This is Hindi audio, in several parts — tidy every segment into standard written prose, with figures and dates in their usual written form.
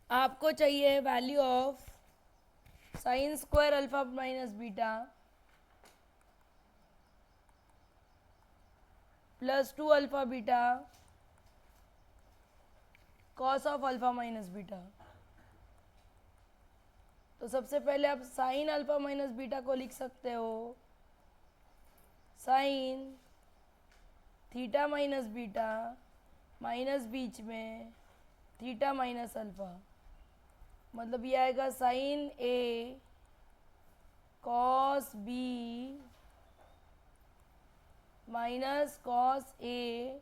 आपको चाहिए value of sine square alpha minus beta plus 2 alpha beta cos of alpha minus beta. तो सबसे पहले आप साइन अल्फा माइनस बीटा को लिख सकते हो sine theta minus beta minus बीच में थीटा माइनस अल्फा, मतलब ये आएगा sine A cos B minus cos A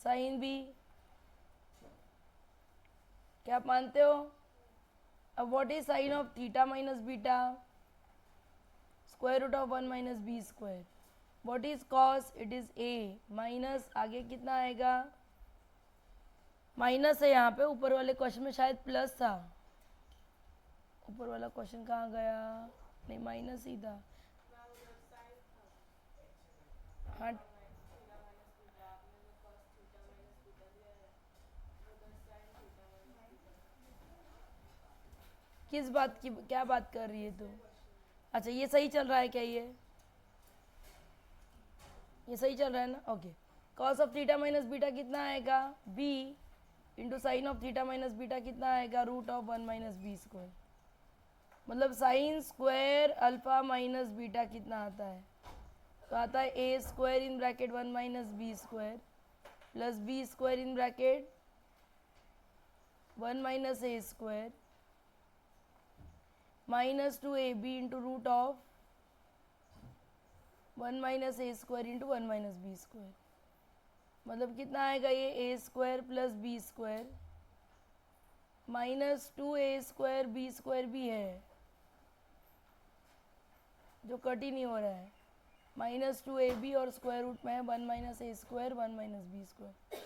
sine B. क्या आप मानते हो? अब what is sine of theta minus beta? Square root of 1 minus B square. What is cos? It is A minus आगे कितना आएगा? माइनस है यहाँ पे, ऊपर वाले क्वेश्चन में शायद प्लस था। ऊपर वाला क्वेश्चन कहाँ गया? नहीं, माइनस ही था। हाँ, किस बात की, क्या बात कर रही है तू? अच्छा, ये सही चल रहा है क्या? ये सही चल रहा है ना? Okay. Cos of theta minus beta कितना आएगा? B into sine of theta minus beta कितना आएगा? Root of 1 minus B square. मतलब sine square alpha minus beta कितना आता है? तो आता है A square in bracket 1 minus B square plus B square in bracket 1 minus A square minus 2 A B into root of 1 minus A square into 1 minus B square. मतलब कितना आएगा ये? A square plus B square minus 2 A square B square भी है जो कट ही नहीं हो रहा है, माइनस 2 ए बी और स्क्वायर रूट में है 1 minus A square 1 minus B square.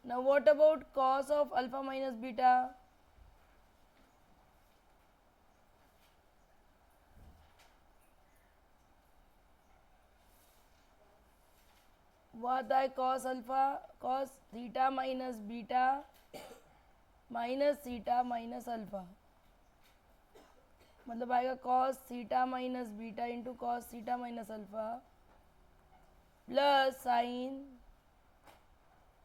Now what about cos of alpha minus beta? वो आता है cos alpha cos theta minus beta minus theta minus alpha. मतलब आएगा cos theta minus beta into cos theta minus alpha plus sign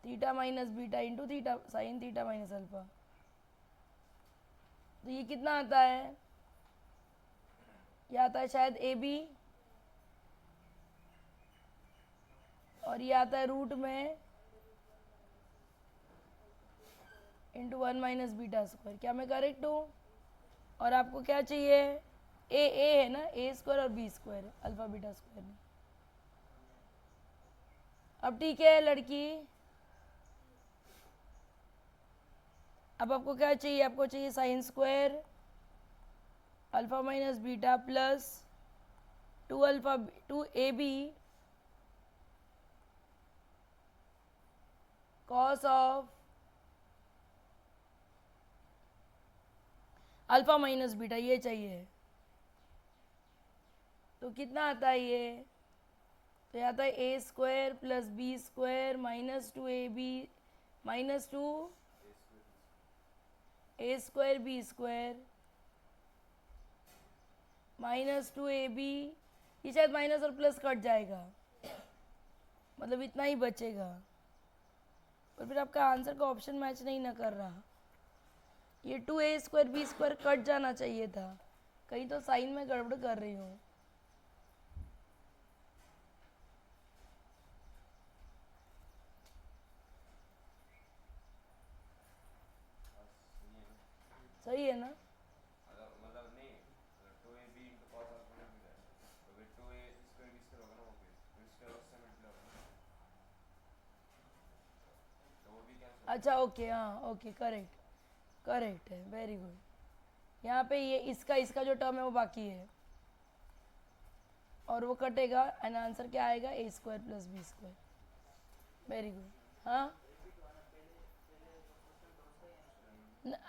theta minus beta into theta sine theta minus alpha. तो ये कितना आता है? ये आता है शायद ए बी, और ये आता है रूट में इंटू 1 माइनस बीटा स्क्वायर। क्या मैं करेक्ट हूँ? और आपको क्या चाहिए? ए है ना, ए स्क्वायर और B square alpha beta square में। अब ठीक है लड़की, अब आपको क्या चाहिए? आपको चाहिए sine square alpha minus beta plus 2 A B cos of alpha minus beta, ये चाहिए। तो कितना आता है ये? तो ये आता है A square plus B square minus 2 A B minus 2 A square B square minus 2 A B. ये शायद माइनस और प्लस कट जाएगा, मतलब इतना ही बचेगा। और फिर आपका आंसर का ऑप्शन मैच नहीं ना कर रहा। ये 2 A square B square cut जाना चाहिए था, कहीं तो साइन में गड़बड़ कर रही हूँ। सही है ना? मतलब नहीं, 2ab into cos alpha में भी है तो फिर 2a स्क्वायर बी स्क्वायर होगा ना, वो फिर स्क्वायर उससे मल्टीप्लाई होगा ना, तो वो भी कैंसिल हो अच्छा ओके, हाँ ओके, करेक्ट करेक्ट है, वेरी गुड। यहाँ पे ये इसका इसका जो टर्म है वो बाकी है और वो कटेगा एंड आंसर क्या आएगा? A square plus B square. Very good. हाँ,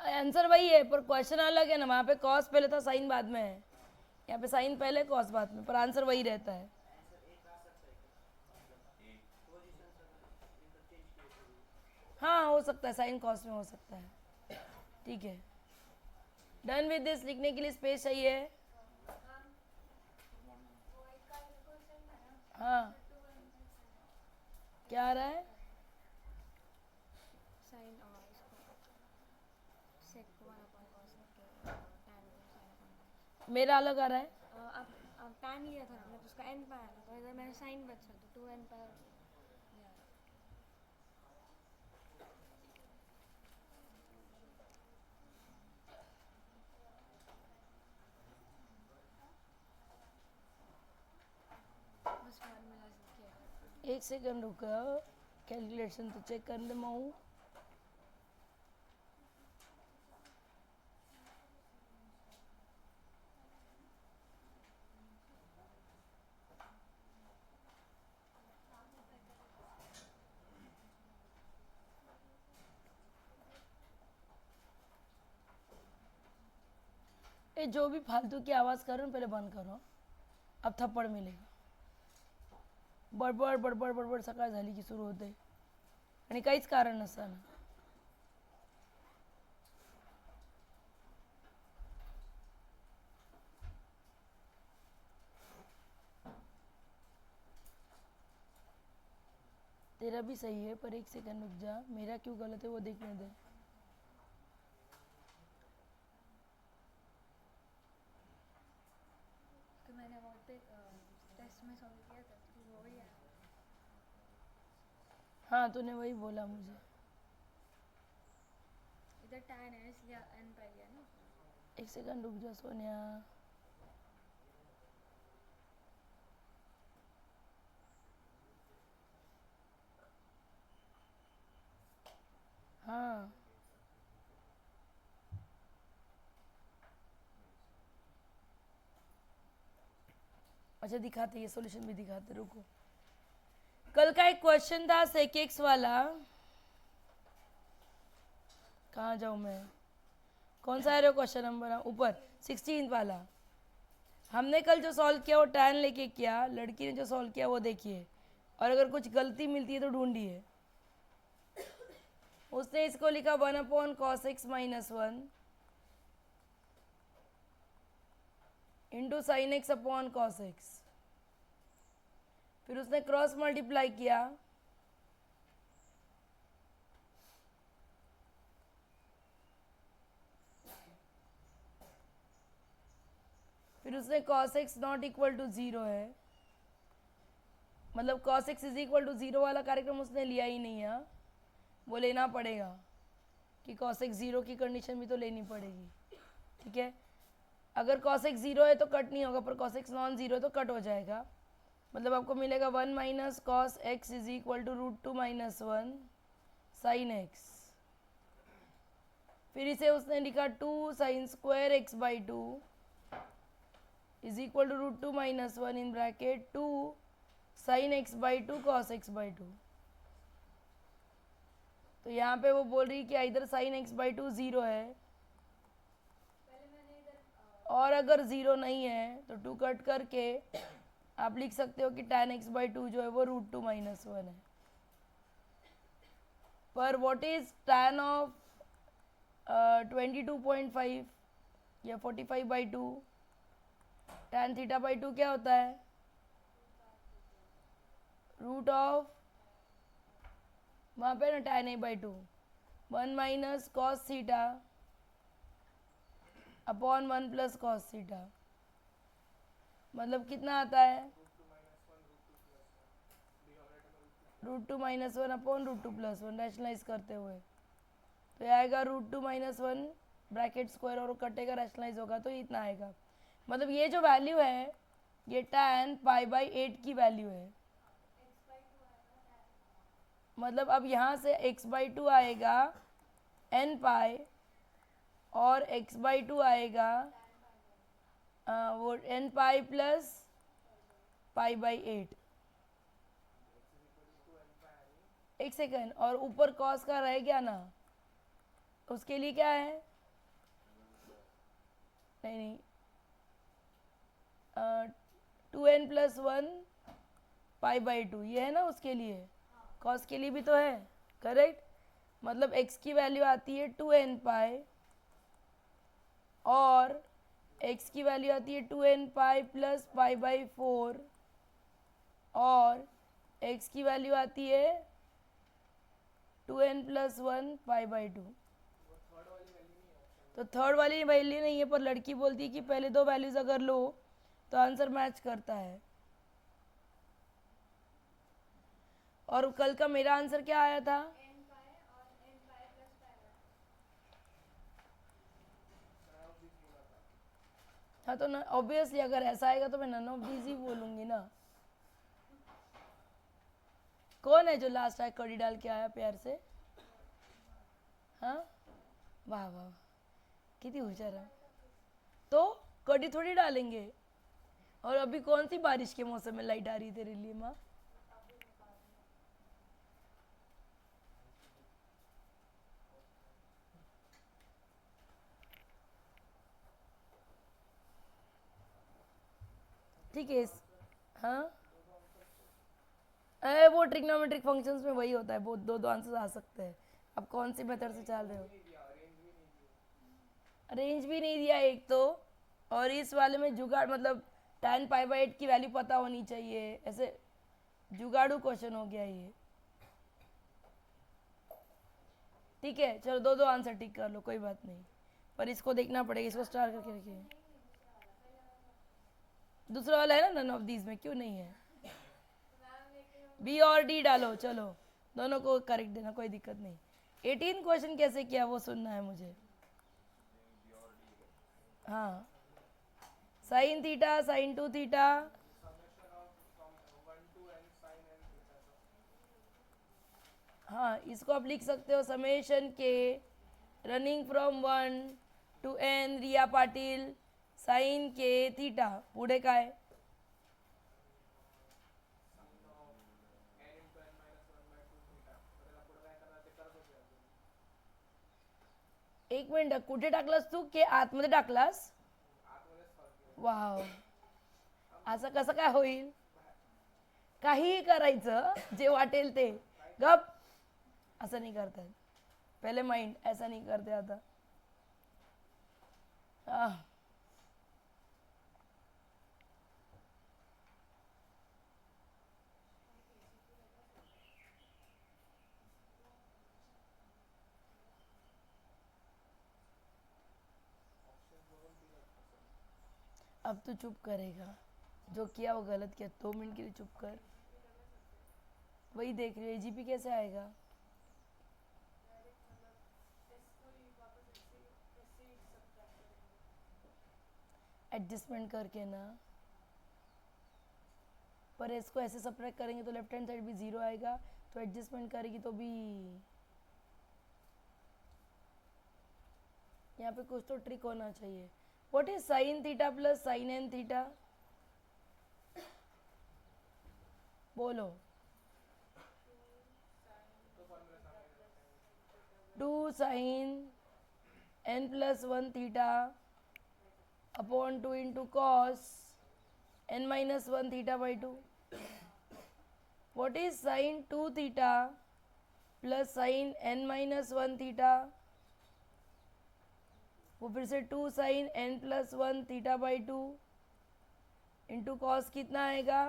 आंसर वही है पर क्वेश्चन अलग है ना, वहाँ पे कॉस पहले था साइन बाद में है, यहाँ पे साइन पहले कॉस बाद में, पर आंसर वही रहता है। ए। हो सकता है, साइन कॉस में हो सकता है. ठीक है, डन विद दिस. लिखने के लिए स्पेस चाहिए. हाँ, क्या आ रहा है? साइन और इसको सेक को 1/cos tan sin मेरा अलग आ रहा है. अब tan लिया था हमने तो उसका n पाया था, तो इधर मैंने साइन बचा तो 2n पाया. बस फार्मूला किया. एक सेकंड रुको, कैलकुलेशन तो चेक कर ले मैं. ये जो भी फालतू की आवाज़ कर रहे हो पहले बंद करो. अब थप्पड़ मिलेगा. बडबड बडबड बडबड सकाळ झाली की सुरू होते आणि काहीच कारण नसताना. तेरा भी सही है, पर एक सेकंड रुक जा. मेरा क्यों गलत है वो देखने दे. तो मैंने वहाँ पे टेस्ट में सॉल्व किया था तो वो वही आया. हाँ, तूने वही बोला मुझे. इधर tan है इसलिए n पाई लिया ना. एक सेकंड रुक जा सोनिया. हाँ, अच्छा दिखाते, ये सॉल्यूशन भी दिखाते. रुको, कल का एक क्वेश्चन था sec x वाला. कहाँ जाऊँ मैं? कौन सा है क्वेश्चन नंबर? ऊपर 16 वाला. हमने कल जो सॉल्व किया वो tan लेके किया. लड़की ने जो सॉल्व किया वो देखिए, और अगर कुछ गलती मिलती है तो ढूंढिए. उसने इसको लिखा 1/cos x - 1 into sine x upon cos x. फिर उसने क्रॉस मल्टीप्लाई किया. फिर उसने cos x not equal to 0 है, मतलब cos x is equal to 0 वाला कार्यक्रम उसने लिया ही नहीं है. वो लेना पड़ेगा कि cos x 0 की कंडीशन भी तो लेनी पड़ेगी. ठीक है, अगर cos x 0 है तो कट नहीं होगा, पर cos x नॉन जीरो तो कट हो जाएगा. मतलब आपको मिलेगा 1 - cos x is equal to √2 - 1 sin x. फिर इसे उसने लिखा 2 sin square x/2 is equal to √2 - 1 in bracket 2 sin x/2 cos x/2. तो यहाँ पे वो बोल रही है कि इधर sin x/2 0 है, और अगर 0 नहीं है तो 2 कट करके आप लिख सकते हो कि tan x/2 जो है वो √2 - 1 है. पर व्हाट इज tan ऑफ 22.5 या 45/2? tan θ/2 क्या होता है? रूट ऑफ, वहाँ पे ना tan a/2 1 - cos theta upon 1 + cos theta. मतलब कितना आता है? √2 - 1 अपॉन √2 + 1 रैशनलाइज करते हुए. तो ये आएगा √2 - 1 ब्रैकेट स्क्वायर, और कटेगा, रैशनलाइज होगा तो इतना आएगा. मतलब ये जो वैल्यू है ये tan π/8 की वैल्यू है. मतलब अब यहाँ से x/2 आएगा n पाई, और x/2 आएगा वो n पाई प्लस π/8. एक सेकंड, और ऊपर कॉस का रह गया ना, उसके लिए क्या है? नहीं, 2n + 1 π/2 ये है ना उसके लिए. कॉस के लिए भी तो है, करेक्ट. मतलब x की वैल्यू आती है 2n पाई और x की वैल्यू आती है 2n pi plus pi by 4 और x की वैल्यू आती है 2n प्लस 1 पाई बाई 2। तो थर्ड वाली वैल्यू नहीं है, पर लड़की बोलती है कि पहले दो वैल्यूज अगर लो तो आंसर मैच करता है। और कल का मेरा आंसर क्या आया था? हाँ तो ना ऑब्वियसली अगर ऐसा आएगा तो मैं नन ऑफ दीज ही बोलूंगी ना। कौन है जो लास्ट आया कड़ी डाल के आया प्यार से? हाँ वाह वाह कितनी हुशार है। तो कड़ी थोड़ी डालेंगे। और अभी कौन सी बारिश के मौसम में लाइट आ रही तेरे लिए माँ? ठीक है हाँ अरे वो ट्रिग्नोमेट्रिक फंक्शंस में वही होता है, वो दो दो आंसर आ सकते हैं। अब कौन सी मेथड से चल रहे हो? रेंज भी नहीं दिया एक तो, और इस वाले में जुगाड़ मतलब tan पाई बाई 8 की वैल्यू पता होनी चाहिए, ऐसे जुगाड़ू क्वेश्चन हो गया ये। ठीक है चलो दो दो आंसर टिक कर लो कोई बात नहीं, पर इसको देखना पड़ेगा, इसको स्टार करके रखिए। दूसरा वाला है ना नन ऑफ दीज में, क्यों नहीं है? बी और डी डालो, चलो दोनों को करेक्ट देना कोई दिक्कत नहीं। 18 क्वेश्चन कैसे किया वो सुनना है मुझे। हाँ साइन थीटा साइन 2 थीटा हाँ इसको आप लिख सकते हो समेशन के running from 1 to n Riya Patil sine के थीटा पुढे काय? एक मिनिट कुठे टाकलास तू के आतमध्ये टाकलास? वाव असं कसं काय होईल? काहीही करायचं जे वाटेल ते गप असं नाही करतात पहले माइंड ऐसा नहीं करते आता। अब तो चुप करेगा, जो किया वो गलत किया, 2 मिनट के लिए चुप कर। वही देख रही है एजीपी कैसे आएगा? एडजस्टमेंट करके ना, पर इसको ऐसे सब्ट्रैक्ट करेंगे तो लेफ्ट हैंड साइड भी 0 आएगा, तो एडजस्टमेंट करेगी तो भी यहाँ पे कुछ तो ट्रिक होना चाहिए। What is sine theta plus sine n theta? बोलो। 2 sine n plus 1 theta upon 2 into cos n minus 1 theta by 2। What is sine 2 theta plus sine n minus 1 theta? वो फिर से 2 sine n plus 1 theta by 2 into cos कितना आएगा?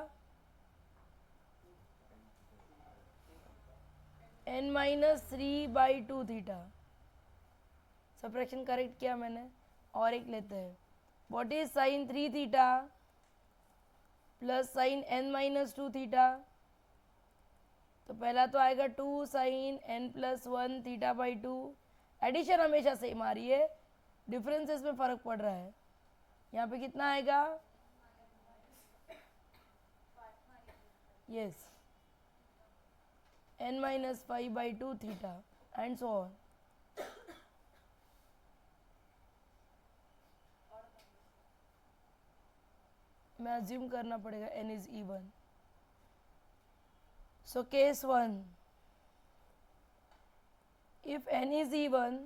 n minus 3 by 2 theta. Subtraction correct किया मैंने। और एक लेते हैं। What is sine 3 theta plus sine n minus 2 theta? तो पहला तो आएगा 2 sine n plus 1 theta by 2। Addition हमेशा सेम आ रही है, डिफरेंसेस में फर्क पड़ रहा है। यहाँ पे कितना आएगा? Yes n minus 5 by 2 theta and so on. मैं अज्यूम करना पड़ेगा n is even. So case 1, if n is even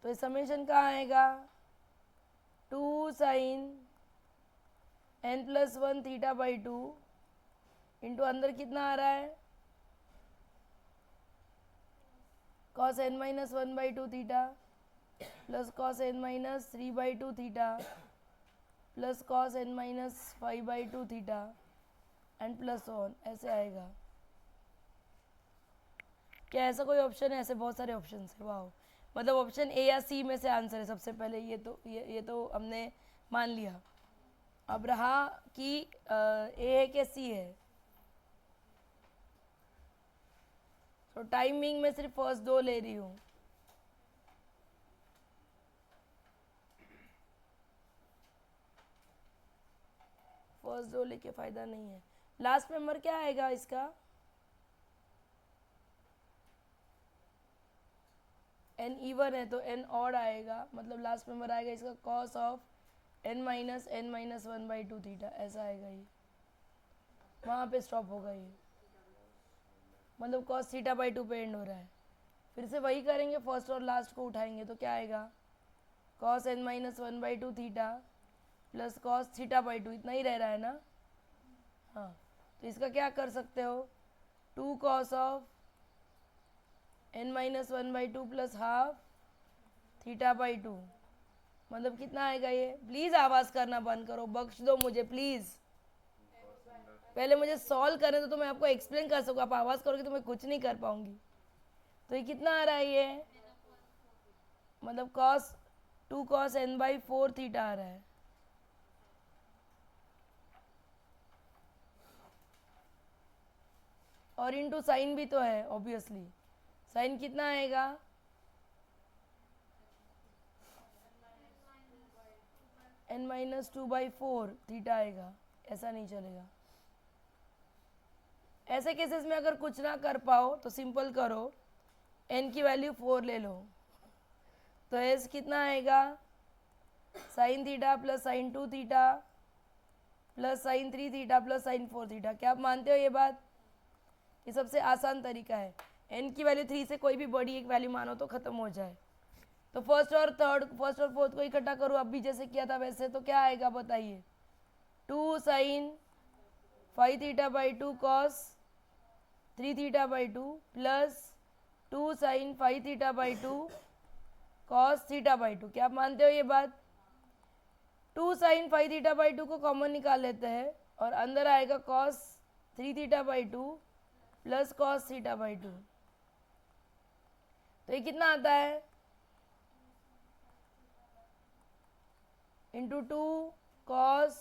तो समेशन कहाँ आएगा? 2 sine n plus 1 theta by 2 into अंदर कितना आ रहा है? cos n minus 1 by 2 theta plus cos n minus 3 by 2 theta plus cos n minus 5 by 2 theta and plus on, ऐसे आएगा क्या? ऐसा कोई ऑप्शन है? ऐसे बहुत सारे ऑप्शन है। वाह, मतलब ऑप्शन ए या सी में से आंसर है सबसे पहले। ये तो हमने मान लिया। अब रहा कि ए है कि सी है। तो टाइमिंग में सिर्फ फर्स्ट दो ले रही हूँ। फर्स्ट दो लेके फायदा नहीं है। लास्ट मेंबर क्या आएगा इसका? एन इवन है तो एन ऑड आएगा, मतलब लास्ट मेंबर आएगा इसका cos of n minus 1 by 2 theta, ऐसा आएगा। ये वहाँ पे स्टॉप होगा ये, मतलब कॉस थीटा बाई 2 पे एंड हो रहा है। फिर से वही करेंगे, फर्स्ट और लास्ट को उठाएंगे तो क्या आएगा? Cos n minus 1 by 2 theta plus cos theta by 2, इतना ही रह रहा है ना? हाँ, तो इसका क्या कर सकते हो? 2 cos of n minus 1 by 2 plus half theta by 2, मतलब कितना आएगा ये? प्लीज़ आवाज़ करना बंद करो, बख्श दो मुझे प्लीज़। पहले मुझे सॉल्व करने तो मैं आपको एक्सप्लेन कर सकूँ। आप आवाज़ करोगे तो मैं कुछ नहीं कर पाऊंगी। तो ये कितना आ रहा है ये? मतलब cos 2 cos n by 4 theta आ रहा है। और इनटू साइन भी तो है ऑब्वियसली। साइन कितना आएगा? n माइनस 2 बाई 4 थीटा आएगा। ऐसा नहीं चलेगा। ऐसे केसेस में अगर कुछ ना कर पाओ तो सिंपल करो, n की वैल्यू 4 ले लो, तो s कितना आएगा? Sign theta plus sine 2 theta plus sign 3 theta plus sign 4 theta. क्या आप मानते हो ये बात? ये सबसे आसान तरीका है। n की वैल्यू 3 से कोई भी बड़ी एक वैल्यू मानो तो ख़त्म हो जाए। तो फर्स्ट और फोर्थ को इकट्ठा करूँ अभी जैसे किया था वैसे, तो क्या आएगा बताइए? 2 sine 5 theta by 2 cos 3 theta by 2 plus 2 sine 5 theta by 2 cos theta by 2। क्या आप मानते हो ये बात? 2 साइन 5 थीटा बाई 2 को कॉमन निकाल लेते हैं और अंदर आएगा cos 3 theta by 2 plus cos theta by 2। तो ये कितना आता है? इंटू 2 कॉस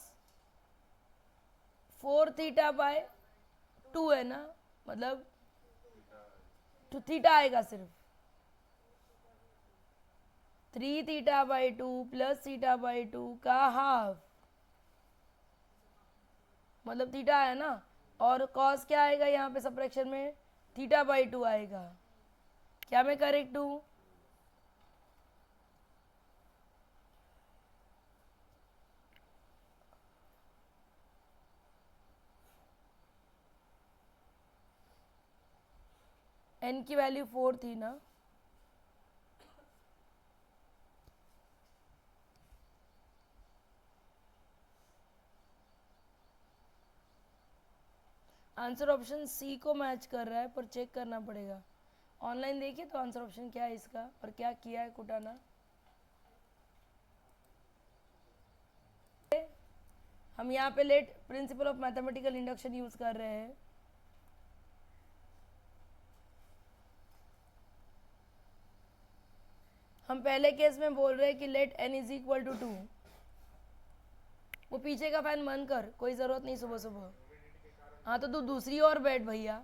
4 थीटा बाय 2 है ना, मतलब 2 थीटा आएगा सिर्फ। 3 theta by 2 plus theta by 2 का हाफ, मतलब थीटा है ना। और कॉस क्या आएगा यहाँ पे सबट्रैक्शन में? थीटा बाई 2 आएगा। क्या मैं करेक्ट हूँ? n की वैल्यू 4 थी ना? आंसर ऑप्शन सी को मैच कर रहा है, पर चेक करना पड़ेगा। ऑनलाइन देखिए तो आंसर ऑप्शन क्या है इसका और क्या किया है कुटाना। हम यहाँ पे let principle of mathematical induction use कर रहे हैं। हम पहले केस में बोल रहे हैं कि let n is equal to 2। वो पीछे का फैन बंद कर, कोई ज़रूरत नहीं सुबह सुबह। हाँ तो तू दूसरी ओर बैठ भैया,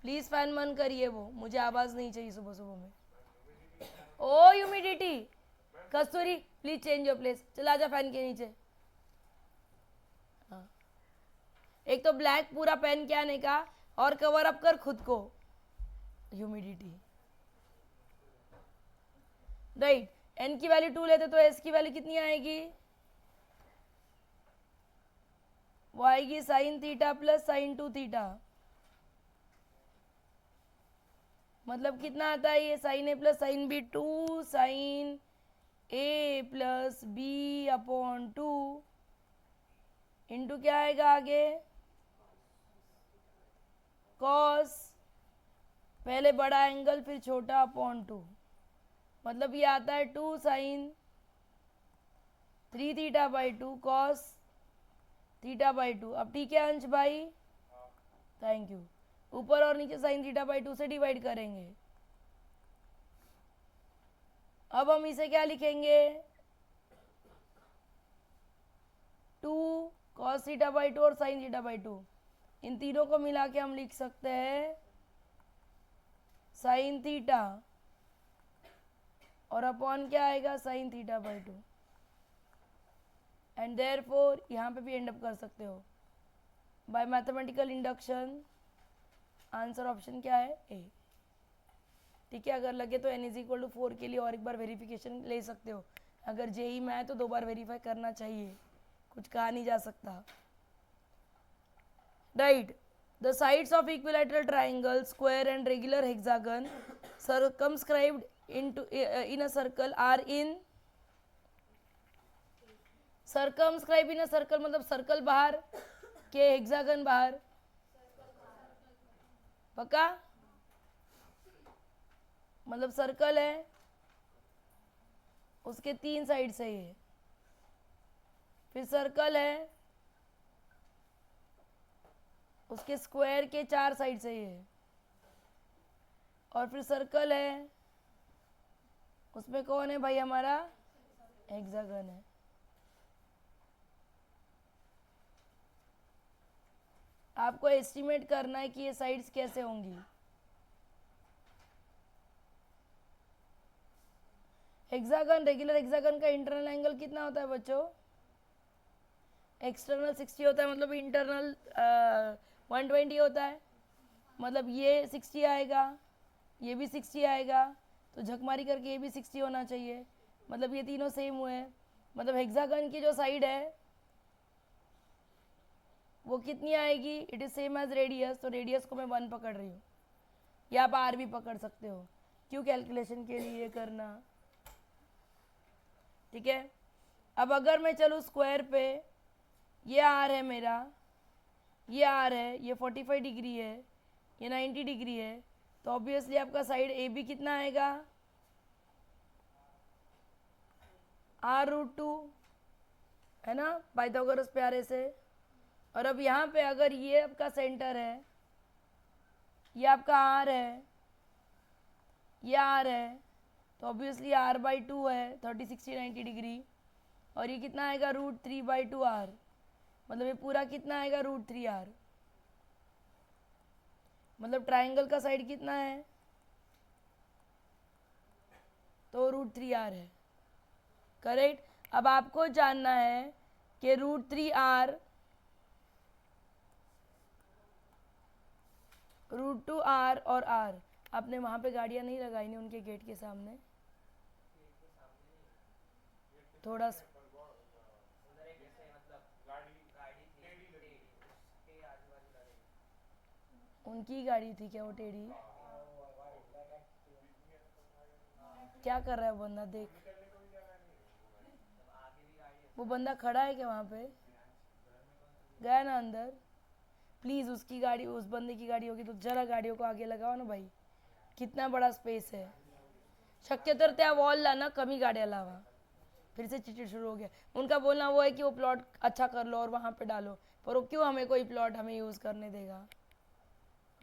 प्लीज़ फैन बंद करिए, वो मुझे आवाज़ नहीं चाहिए सुबह सुबह में। ओ humidity, Kasturi please change your place, चला जा फैन के नीचे। हाँ, एक तो ब्लैक पूरा पेन के आने का और कवर अप कर खुद को, ह्यूमिडिटी। राइट, n की वैल्यू 2 लेते तो s की वैल्यू कितनी आएगी? वो आएगी sine theta plus sine 2 theta, मतलब कितना आता है ये? Sine a plus sine B 2 sine a plus B upon 2 into क्या आएगा आगे? कॉस पहले बड़ा एंगल फिर छोटा अपॉन 2, मतलब ये आता है 2 sine 3 theta by 2 cos theta by 2। अब ठीक है अंश भाई, थैंक यू। ऊपर और नीचे साइन थीटा बाई 2 से डिवाइड करेंगे। अब हम इसे क्या लिखेंगे, 2 कॉस थीटा बाई 2 और साइन थीटा बाई 2, इन तीनों को मिला के हम लिख सकते हैं साइन थीटा और अपॉन क्या आएगा, sine theta by 2। And therefore यहाँ पे भी एंड अप कर सकते हो bye mathematical induction. Answer option क्या है, ए। ठीक है, अगर लगे तो n=4 के लिए और एक बार वेरिफिकेशन ले सकते हो। अगर जेई में आए तो 2 बार वेरीफाई करना चाहिए, कुछ कहा नहीं जा सकता। Right, the sides of equilateral triangle, square and regular hexagon circumscribed in a circle are in circumscribe in a circle मतलब सर्कल बाहर के हेक्सागन बाहर, पक्का? मतलब सर्कल है, उसके 3 साइड सही है, फिर सर्कल है, उसके स्क्वायर के 4 साइड सही है, और फिर सर्कल है, उसमें कौन है भाई, हमारा हेक्सागन है। आपको एस्टिमेट करना है कि ये साइड्स कैसे होंगी। हेक्सागन, रेगुलर हेक्सागन का इंटरनल एंगल कितना होता है बच्चों, एक्सटर्नल 60 होता है, मतलब इंटरनल 120 होता है, मतलब ये 60 आएगा, ये भी 60 आएगा, तो झकमारी करके ये भी 60 होना चाहिए, मतलब ये तीनों सेम हुए। मतलब हेक्सागन की जो साइड है वो कितनी आएगी, it is same as radius, तो रेडियस को मैं 1 पकड़ रही हूँ, या आप आर भी पकड़ सकते हो, क्यों कैलकुलेशन के लिए करना। ठीक है, अब अगर मैं चलूँ स्क्वायर पे, ये आर है मेरा, ये आर है, ये 45 डिग्री है, ये 90 डिग्री है, तो ऑब्वियसली आपका साइड ए बी कितना आएगा, r√2 है ना, पाइथागोरस प्यारे से। और अब यहाँ पे अगर ये आपका सेंटर है, ये आपका आर है, ये आर है, तो ऑब्वियसली r/2 है 30 60 90 डिग्री, और ये कितना आएगा √3/2r, मतलब ये पूरा कितना आएगा √3r, मतलब ट्राइंगल का साइड कितना है, तो √3r है, करेक्ट। अब आपको जानना है कि √3r √2r और r, आपने वहाँ पे गाड़ियाँ नहीं लगाई नहीं उनके गेट के सामने, थोड़ा उनकी गाड़ी थी क्या वो टेढ़ी, क्या कर रहा है वो बंदा, देख वो बंदा खड़ा है क्या वहाँ पे, गया ना अंदर। प्लीज़ उसकी गाड़ी, उस बंदे की गाड़ी होगी तो जरा गाड़ियों को आगे लगाओ ना भाई, कितना बड़ा स्पेस है, शक्यतर त्या वॉल लाना, कमी गाड़ियाँ लावा। फिर से चिचिड़ शुरू हो गया। उनका बोलना वो है कि वो प्लॉट अच्छा कर लो और वहाँ पे डालो, पर वो क्यों हमें कोई प्लॉट हमें यूज़ करने देगा।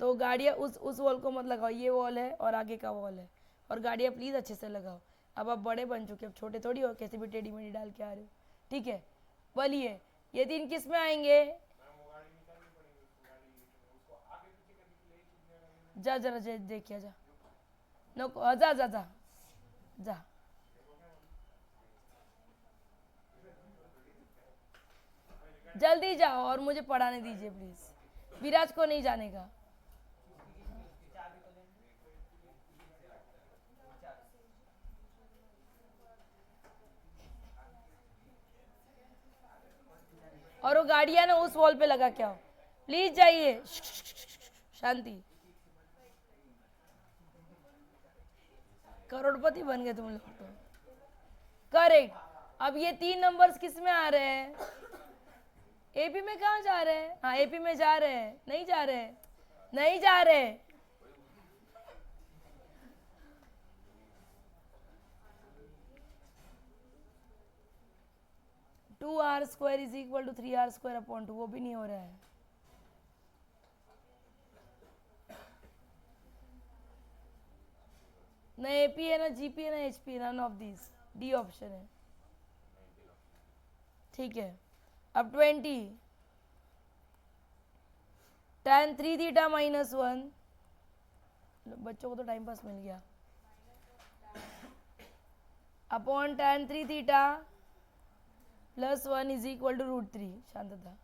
तो गाड़ियाँ उस वॉल को मत लगाओ, ये वॉल है और आगे का वॉल है, और गाड़ियाँ प्लीज़ अच्छे से लगाओ। अब आप बड़े बन चुके, अब छोटे थोड़ी हो, कैसे भी टेढ़ी मेढ़ी डाल के आ रहे हो। ठीक है, बोलिए ये 3 किस में आएंगे, जा जरा देखिए, जा नो, जा जा जा जा, जल्दी जाओ और मुझे पढ़ाने दीजिए प्लीज़, विराज को नहीं जाने का। और वो गाड़ियाँ ना उस वॉल पे लगा के आओ, प्लीज जाइए, शांति। करोड़पति बन गए तुम लोग तो, करेक्ट। अब ये 3 नंबर्स किस में आ रहे हैं, एपी में कहाँ जा रहे हैं, हाँ एपी में जा रहे हैं, नहीं जा रहे, नहीं जा रहे, 2r² is equal to 3r² upon 2, वो भी नहीं हो रहा है। ना एपी है, ना जीपी है, ना HP, none of this, D option है। ठीक है, अब 20 tan 3 थीटा माइनस 1, बच्चों को तो टाइम पास मिल गया, upon tan 3 theta plus 1 is equal to √3, शांतता।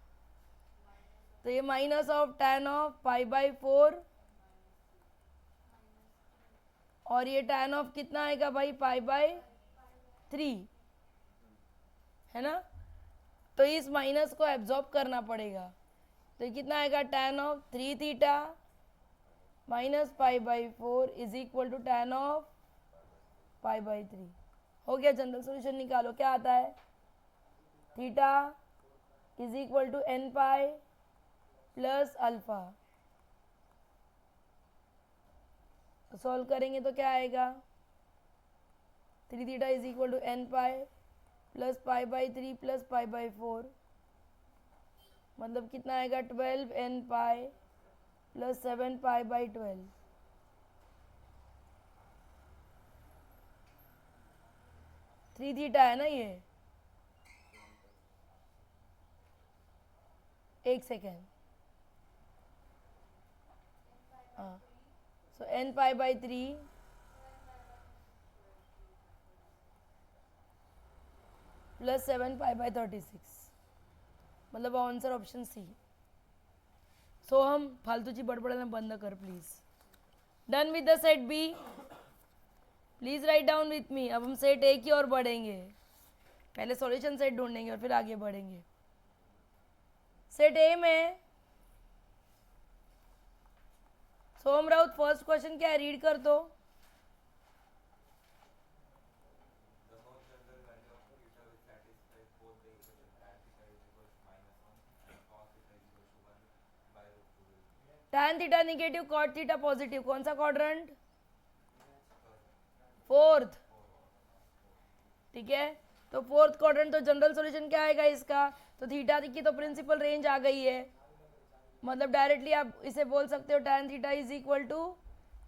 तो ये माइनस ऑफ tan ऑफ π/4 और ये tan ऑफ कितना आएगा भाई, π/3, है ना। तो इस माइनस को एब्जॉर्ब करना पड़ेगा। तो ये कितना आएगा, tan of 3 theta minus π/4 is equal to tan of π/3। हो गया, जनरल सॉल्यूशन निकालो, क्या आता है, theta is equal to n pi plus alpha. तो सॉल्व करेंगे तो क्या आएगा, 3 theta is equal to n pi plus π/3 plus π/4, मतलब कितना आएगा, 12n pi plus 7 π/12। Three theta है ना ये, एक सेकेंड, हाँ, सो n π/3 प्लस 7 π/36, मतलब आंसर ऑप्शन सी। सो हम फालतूची बड़बड़ाना बंद कर please. Done with the set B, please write down with me. अब हम सेट ए की ओर बढ़ेंगे, पहले सॉल्यूशन सेट ढूंढेंगे और फिर आगे बढ़ेंगे। सेट ए में सोम राउत फर्स्ट क्वेश्चन क्या है, रीड कर दो। tan theta negative, cot theta positive, कौन सा क्वाड्रेंट, फोर्थ, ठीक है। तो फोर्थ क्वाड्रेंट, तो जनरल सॉल्यूशन क्या आएगा इसका, तो थीटा की तो प्रिंसिपल रेंज आ गई है, मतलब डायरेक्टली आप इसे बोल सकते हो tan theta is equal to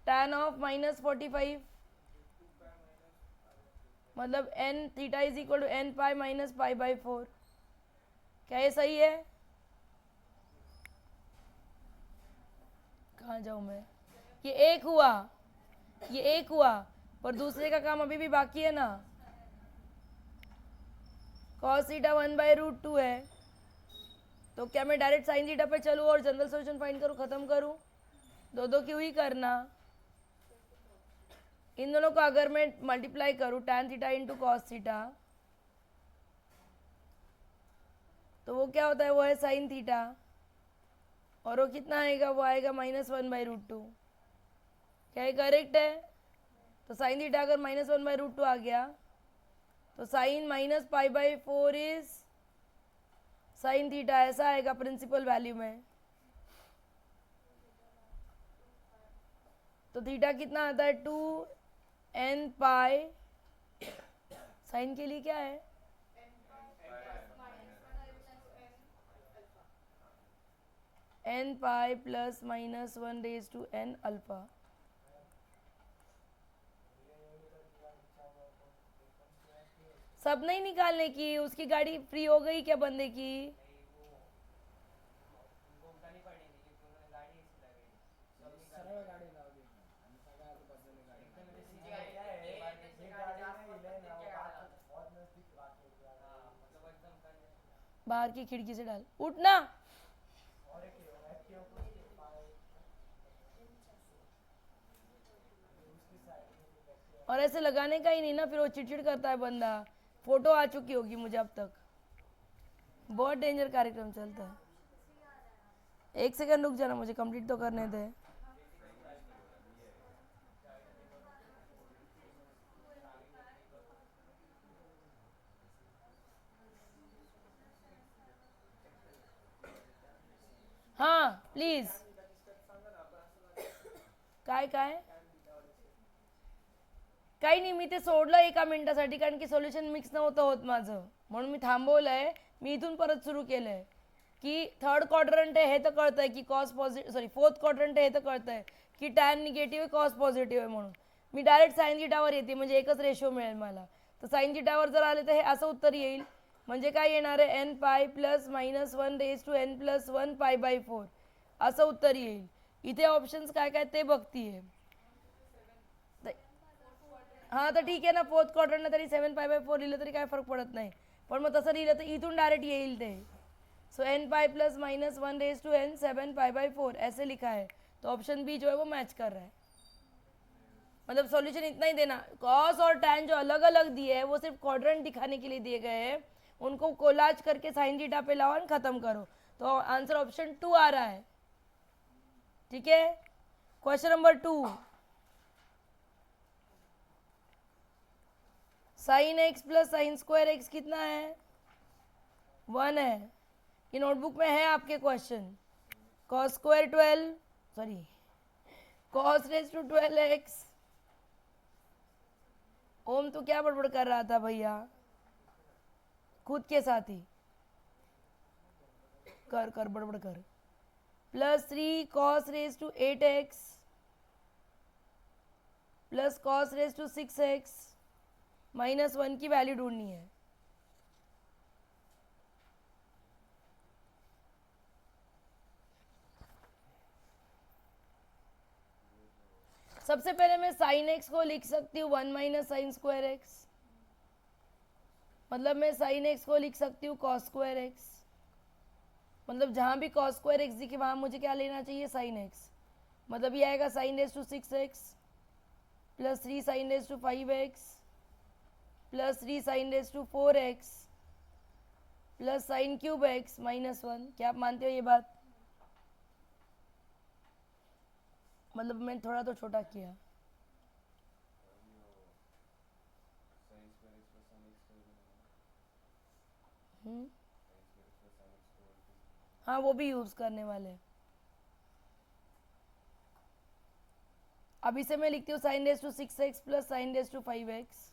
tan of -45, मतलब n theta is equal to n pi minus π/4। क्या ये सही है, कहाँ जाऊँ मैं, ये एक हुआ, ये एक हुआ, पर दूसरे का काम अभी भी बाकी है ना। cos थीटा 1/√2 है, तो क्या मैं डायरेक्ट साइन थीटा पे चलूँ और जनरल सॉल्यूशन फाइंड करूँ, खत्म करूँ, दो दो क्यों ही करना। इन दोनों को अगर मैं मल्टीप्लाई करूँ tan theta into cos theta, तो वो क्या होता है, वो है साइन थीटा, और वो कितना आएगा, वो आएगा -1/√2। क्या ये करेक्ट है, तो साइन थीटा अगर -1/√2 आ गया, तो sine minus π/4 is sine theta, ऐसा आएगा प्रिंसिपल वैल्यू में। तो थीटा कितना आता है, 2n पाई, साइन के लिए क्या है, n पाई प्लस -1 अल्फा। सब नहीं निकालने की, उसकी गाड़ी फ्री हो गई क्या बंदे की, बाहर की खिड़की से डाल, उठना। और ऐसे लगाने का ही नहीं ना, फिर वो चिड़चिड़ करता है बंदा। फोटो आ चुकी होगी मुझे अब तक, बहुत डेंजर कार्यक्रम चलता है। एक सेकंड रुक जाना, मुझे कंप्लीट तो करने दे। हाँ प्लीज, काय काय काही नाही, मी ते सोडलं एका मिनिटासाठी कारण की सोल्युशन मिक्स नव्हतं होत माझं, म्हणून मी थांबवलंय. मी इथून परत सुरू केलंय की थर्ड क्वाड्रंट आहे हे तर कळतंय की cos positive, sorry fourth quadrant आहे हे तर कळतंय की टॅन निगेटिव्ह आहे, कॉस पॉझिटिव्ह आहे, म्हणून मी डायरेक्ट साइन थिटावर येते, म्हणजे एकच रेशो मिळेल मला. तर साइन थिटावर जर आले तर हे असं उत्तर येईल. म्हणजे काय येणार आहे, n pi plus minus 1 pi by 4 असं उत्तर येईल. इथे ऑप्शन्स काय काय ते बघतीये. हां तर ठीक आहे ना, फोर्थ क्वाड्रंटला तरी 7 पाय बाय 4 लिहिलं तरी काय फरक पडत नाही, पण मग तसं लिहिलं तर इथून डायरेक्ट येईल ते. So N pi plus minus 1 7 pi by 4 ऐसे लिखा है. तो ऑप्शन बी जो है वो मैच कर रहा है. मतलब सॉल्यूशन इतना ही देना, कॉस और टैन जो अलग अलग दिए हैं वो सिर्फ क्वाड्रेंट दिखाने के लिए दिए गए हैं, उनको कोलाज करके साइन थीटा पे लाओ और खत्म करो. तो आंसर ऑप्शन 2 आ रहा है. ठीक है, question number 2. Sine x plus sine square x कितना है, 1 है. ये नोटबुक में है आपके question. Cos square 12, sorry cos raise to 12x. ओम तो क्या बड़बड़ कर रहा था भैया, खुद के साथ ही कर कर बड़बड़ कर. Plus 3 cos raise to 8x plus cos raise to 6x minus 1 की वैल्यू ढूंढनी है. सबसे पहले मैं साइन एक्स को लिख सकती हूँ 1 माइनस साइन स्क्वायर एक्स, मतलब मैं साइन एक्स को लिख सकती हूँ कॉस स्क्वायर एक्स. मतलब जहाँ भी कॉस स्क्वायर एक्स दिखे वहाँ मुझे क्या लेना चाहिए, साइन एक्स. मतलब ये आएगा sine raise to 6x plus 3 sine raise to 5x plus 3 sine raise to 4x plus sine cube x minus 1. क्या आप मानते हो ये बात? मतलब मैंने थोड़ा तो छोटा किया. हाँ वो भी यूज करने वाले. अब इसे मैं लिखती हूँ sine raise to 6x plus sine raise to 5x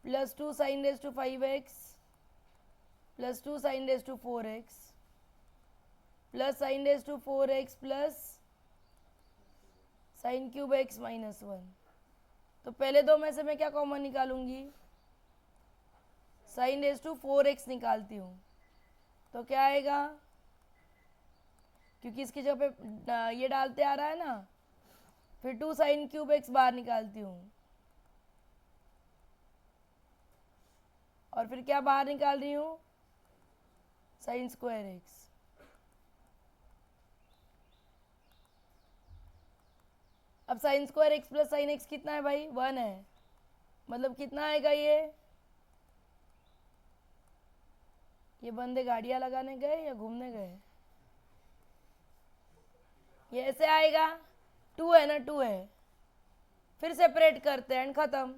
plus 2 sine raise to 5x plus 2 sine raise to 4x plus sine raise to 4x plus sine cube x minus 1. तो पहले दो में से मैं क्या कॉमन निकालूंगी, साइन रेज टू 4x निकालती हूँ. तो क्या आएगा, क्योंकि इसकी जगह पे ये डालते आ रहा है ना, फिर 2 साइन क्यूब x बाहर निकालती हूँ और फिर क्या बाहर निकाल रही हूँ, साइन स्क्वायर x. अब sign square x plus sine x कितना है भाई, 1 है. मतलब कितना आएगा ये बंदे गाड़ियाँ लगाने गए या घूमने गए? ये ऐसे आएगा, 2 है ना, 2 है. फिर सेपरेट करते हैं एंड ख़त्म.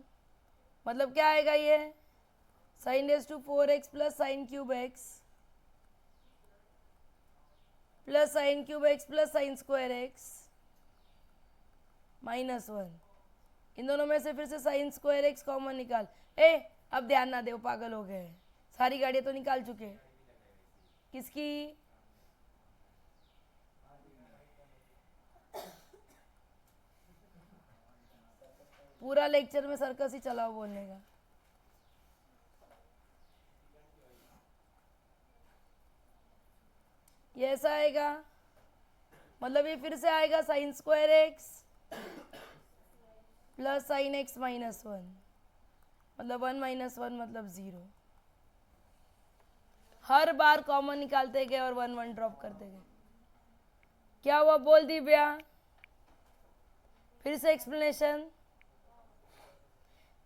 मतलब क्या आएगा ये, sine raise to 4x plus sine cube x plus sine cube x plus sine square x minus 1. इन दोनों में से फिर से साइन स्क्वायर एक्स कॉमन निकाल. अब ध्यान ना दो, पागल हो गए. सारी गाड़ियाँ तो निकाल चुके. किसकी, पूरा लेक्चर में सर्कस ही चलाओ बोलने का. ये ऐसा आएगा, मतलब ये फिर से आएगा sign square x plus sine x minus 1. मतलब 1 माइनस 1 मतलब 0. हर बार कॉमन निकालते गए और 1 1 ड्रॉप करते गए. क्या हुआ बोल दिव्या, फिर से एक्सप्लेनेशन.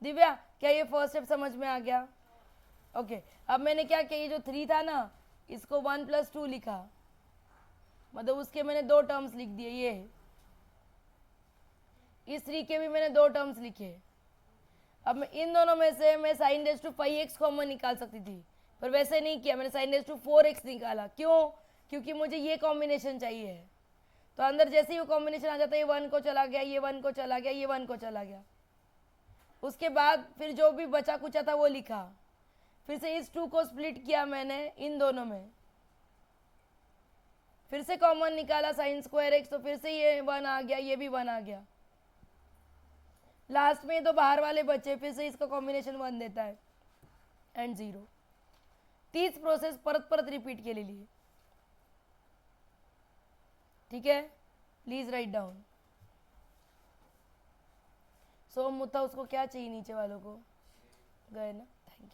दिव्या क्या ये फर्स्ट स्टेप समझ में आ गया? ओके. अब मैंने क्या किया, ये जो 3 था ना इसको 1 प्लस 2 लिखा, मतलब उसके मैंने 2 टर्म्स लिख दिए. ये इस 3 के भी मैंने 2 टर्म्स लिखे. अब मैं इन दोनों में से मैं sign raise to 5x common निकाल सकती थी, पर वैसे नहीं किया. मैंने साइन रेज टू 4x निकाला. क्यों? क्योंकि मुझे ये कॉम्बिनेशन चाहिए. तो अंदर जैसे ही वो कॉम्बिनेशन आ जाता है, ये 1 को चला गया, ये 1 को चला गया, ये 1 को चला गया. उसके बाद फिर जो भी बचा कुचा था वो लिखा, फिर से इस 2 को स्प्लिट किया मैंने इन दोनों में, फिर से कॉमन निकाला साइन स्क्वायर एक्स, तो फिर से ये 1 आ गया, ये भी 1 आ गया, लास्ट में तो बाहर वाले बचे, फिर से इसका कॉम्बिनेशन 1 देता है एंड 0। 30 प्रोसेस परत परत रिपीट के लिए, ठीक है। Please write down. सोम मुत्ता उसको क्या चाहिए नीचे वालों को, गए ना, थैंक यू।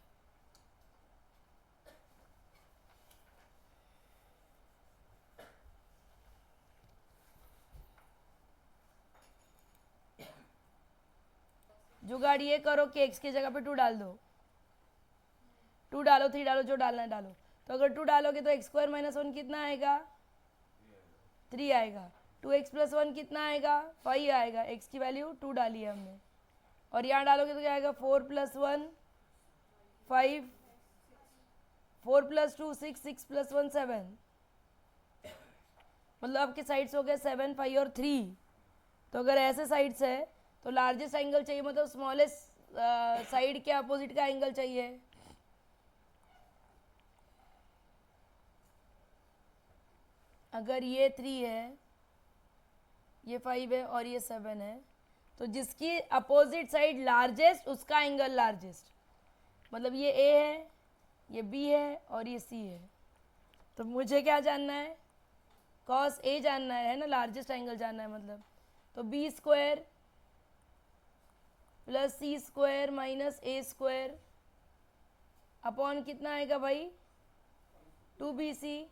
जुगाड़ ये करो कि x की जगह पे 2 डाल दो, 2 डालो 3 डालो, जो डालना है डालो। तो अगर 2 डालोगे तो x² - 1 कितना आएगा, 3 आएगा। 2x + 1 कितना आएगा, 5 आएगा। x की वैल्यू 2 डाली है हमने, और यहाँ डालोगे तो क्या आएगा, 4 + 1 5, 4 + 2 6, 6 + 1 7, मतलब आपके साइड्स हो गए 7, 5 और 3। तो अगर ऐसे साइड्स है तो लार्जेस्ट एंगल चाहिए, मतलब स्मॉलेस्ट साइड के अपोजिट का एंगल चाहिए। अगर ये 3 है, ये 5 है और ये 7 है, तो जिसकी अपोजिट साइड लार्जेस्ट उसका एंगल लार्जेस्ट, मतलब ये A है, ये B है और ये C है। तो मुझे क्या जानना है, cos A जानना है ना, लार्जेस्ट एंगल जानना है मतलब। तो B² + C² - A² अपॉन कितना आएगा भाई, 2BC,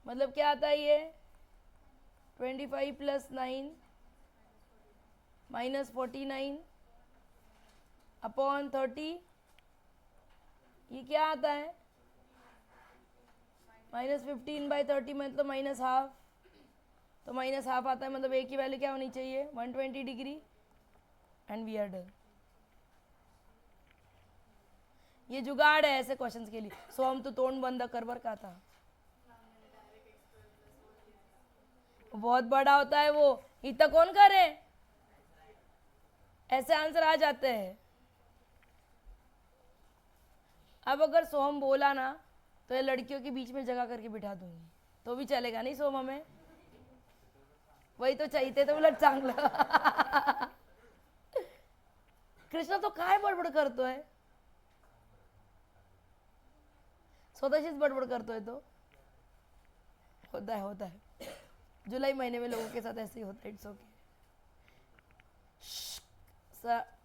मतलब क्या आता है ये, 25 + 9 - 49 अपॉन 30, ये क्या आता है, -15/30, मतलब -½ तो -½ आता है, मतलब A की वैल्यू क्या होनी चाहिए, 120 degree, and we are done. ये जुगाड़ है ऐसे क्वेश्चंस के लिए। सो हम तो तोड़ बंद करवर का था, बहुत बड़ा होता है वो, इतना कौन करे, ऐसे आंसर आ जाते हैं। अब अगर सोहम बोला ना तो ये लड़कियों के बीच में जगह करके बिठा दूंगी, तो भी चलेगा नहीं सोम, हमें वही तो चाहिए तो उलट चांगलं कृष्णा तो काय बडबड करतोय, स्वतःशीच बडबड करतोय तो, होता है जुलाई महीने में लोगों के साथ ऐसे ही होता है, इट्स ओके।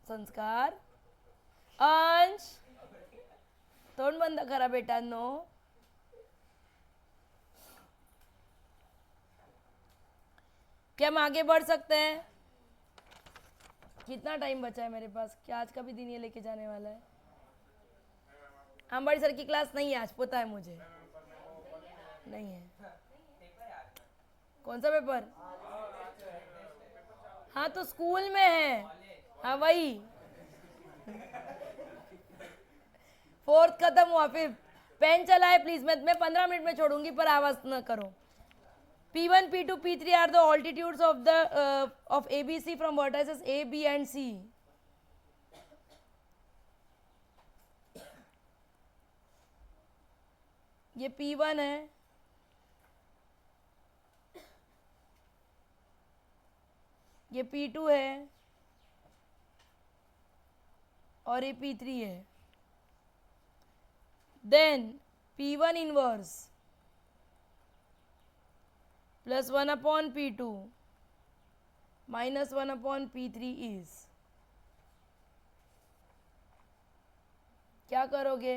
संस्कार, अंश, तोंड बंद करा बेटांनो। क्या हम आगे बढ़ सकते हैं, कितना टाइम बचा है मेरे पास, क्या आज का भी दिन ये लेके जाने वाला है। अंबाड़ी सर की क्लास नहीं है आज, पता है मुझे, नहीं है। कौन सा पेपर, हाँ तो स्कूल में है, हाँ वही 4th खत्म हुआ, फिर पेन चला है प्लीज, मैं 15 मिनट में छोड़ूंगी पर आवाज न करो। P1, P2, P3 are the altitudes of the of ABC from vertices A, B and C. ये P1 है, ये P2 है और ये P3 है। Then P1 inverse plus 1 upon P2 minus 1 upon P3 is, क्या करोगे,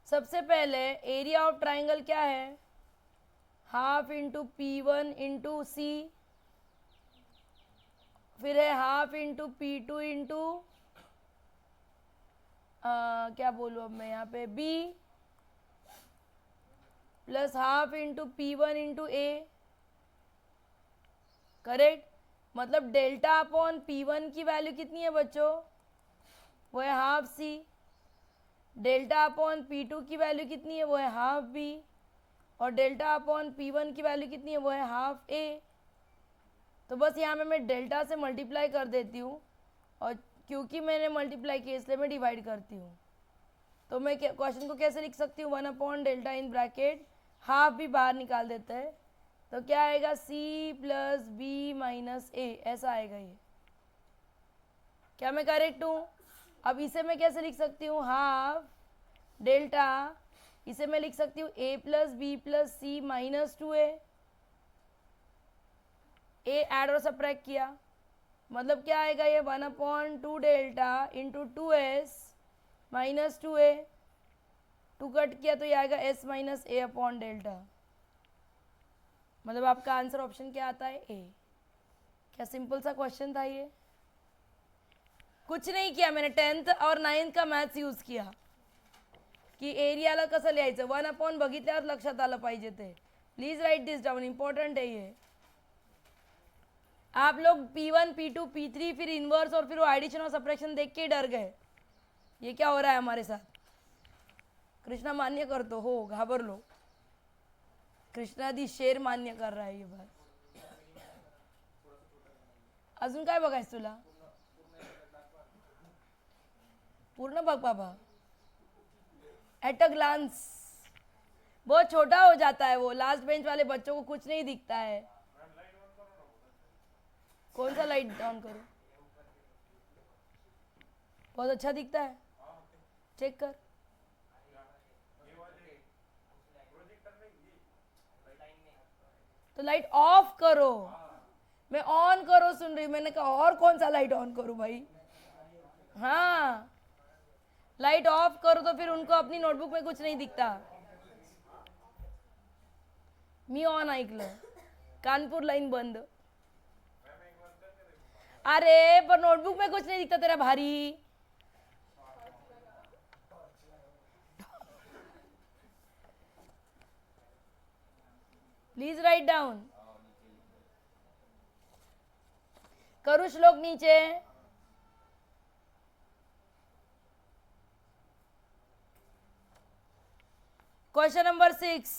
सबसे पहले एरिया ऑफ ट्राइंगल क्या है, half into P1 into C, फिर है हाफ इंटू P2 इंटू क्या बोलूँ अब मैं यहाँ पे B, plus half into P1 into A, correct. मतलब डेल्टा अपॉन P1 की वैल्यू कितनी है बच्चों, वो है half C, delta upon P2 की वैल्यू कितनी है, वो है हाफ बी, और डेल्टा अपॉन P1 की वैल्यू कितनी है, वो है हाफ ए। तो बस यहाँ पे मैं डेल्टा से मल्टीप्लाई कर देती हूँ, और क्योंकि मैंने मल्टीप्लाई किया इसलिए मैं डिवाइड करती हूँ। तो मैं क्वेश्चन को कैसे लिख सकती हूँ, 1 upon delta in bracket half भी बाहर निकाल देते हैं, तो क्या आएगा, सी प्लस बी माइनस ए, ऐसा आएगा ये। क्या मैं करेक्ट हूँ? अब इसे मैं कैसे लिख सकती हूँ, हाफ डेल्टा, इसे मैं लिख सकती हूँ ए प्लस बी प्लस सी माइनस 2a। ए ऐड और सब्ट्रैक्ट किया, मतलब क्या आएगा ये, 1 upon 2 delta into 2s minus 2a, 2 cut किया तो ये आएगा s माइनस ए अपॉन डेल्टा। मतलब आपका आंसर ऑप्शन क्या आता है, ए। क्या सिंपल सा क्वेश्चन था ये, कुछ नहीं किया मैंने, 10th और 9th का मॅथ्स यूज किया की एरियाला कसं लिहायचं, 1 अपॉन बघितल्यावर लक्षात आलं पाहिजे ते। Please right this down, important है ये। आप लोग P1 P2 P3 फिर इनवर्स और फिर वो एडिशन और सब्ट्रैक्शन देख के डर गए, ये क्या हो रहा है हमारे साथ। कृष्णा मान्य करतो हो, घाबरलो, कृष्णादी शेर मान्य कर रहा है ये बात। अजून काय बघायचं तुला, पूर्ण बघ बाबा, एट अ ग्लांस। बहुत छोटा हो जाता है वो, लास्ट बेंच वाले बच्चों को कुछ नहीं दिखता है। कौन सा लाइट ऑन करूं, बहुत अच्छा दिखता है, चेक कर। तो लाइट ऑफ करो, मैं ऑन करो सुन रही, मैंने कहा और कौन सा लाइट ऑन करूं भाई। हाँ, लाइट ऑफ करो तो फिर उनको अपनी नोटबुक में कुछ नहीं दिखता। मी ऑन ऐकलं, कानपुर लाइन बंद। अरे पर नोटबुक में कुछ नहीं दिखता तेरा भारी। प्लीज राइट डाउन, करू श्लोक नीचे। Question number 6,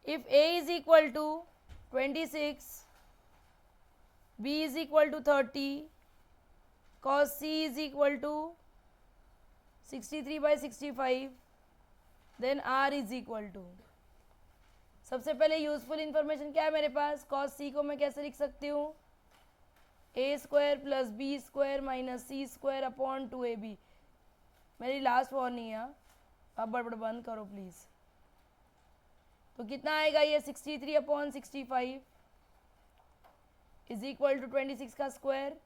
if a is equal to 26, b is equal to 30, cos c is equal to 63/65, then r is equal to। सबसे पहले यूजफुल इंफॉर्मेशन क्या है मेरे पास, cos c को मैं कैसे लिख सकती हूँ, a square plus B square minus C square upon 2ab। मेरी लास्ट वार्निंग है, अब बड़बड़ बंद करो प्लीज़। तो कितना आएगा ये, 63/65 इज इक्वल टू 26 का square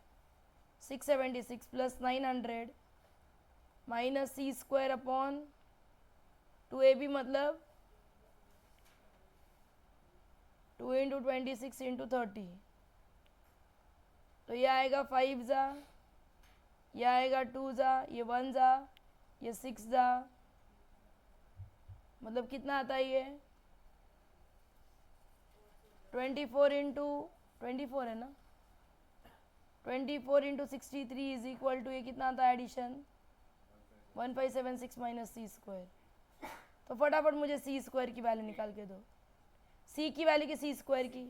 676 plus 900 minus C square upon 2ab, मतलब 2 इंटू 26 इंटू 30। तो ये आएगा 5 जा, ये आएगा 2 जा, ये 1 जा, ये 6 जा, मतलब कितना आता है ये 24 इंटू 24 है ना, 24 इंटू 63 इज इक्वल टू, ये कितना आता है एडिशन 1576 माइनस सी स्क्वायर। तो फटाफट मुझे सी स्क्वायर की वैल्यू निकाल के दो, सी की वैल्यू की सी स्क्वायर की।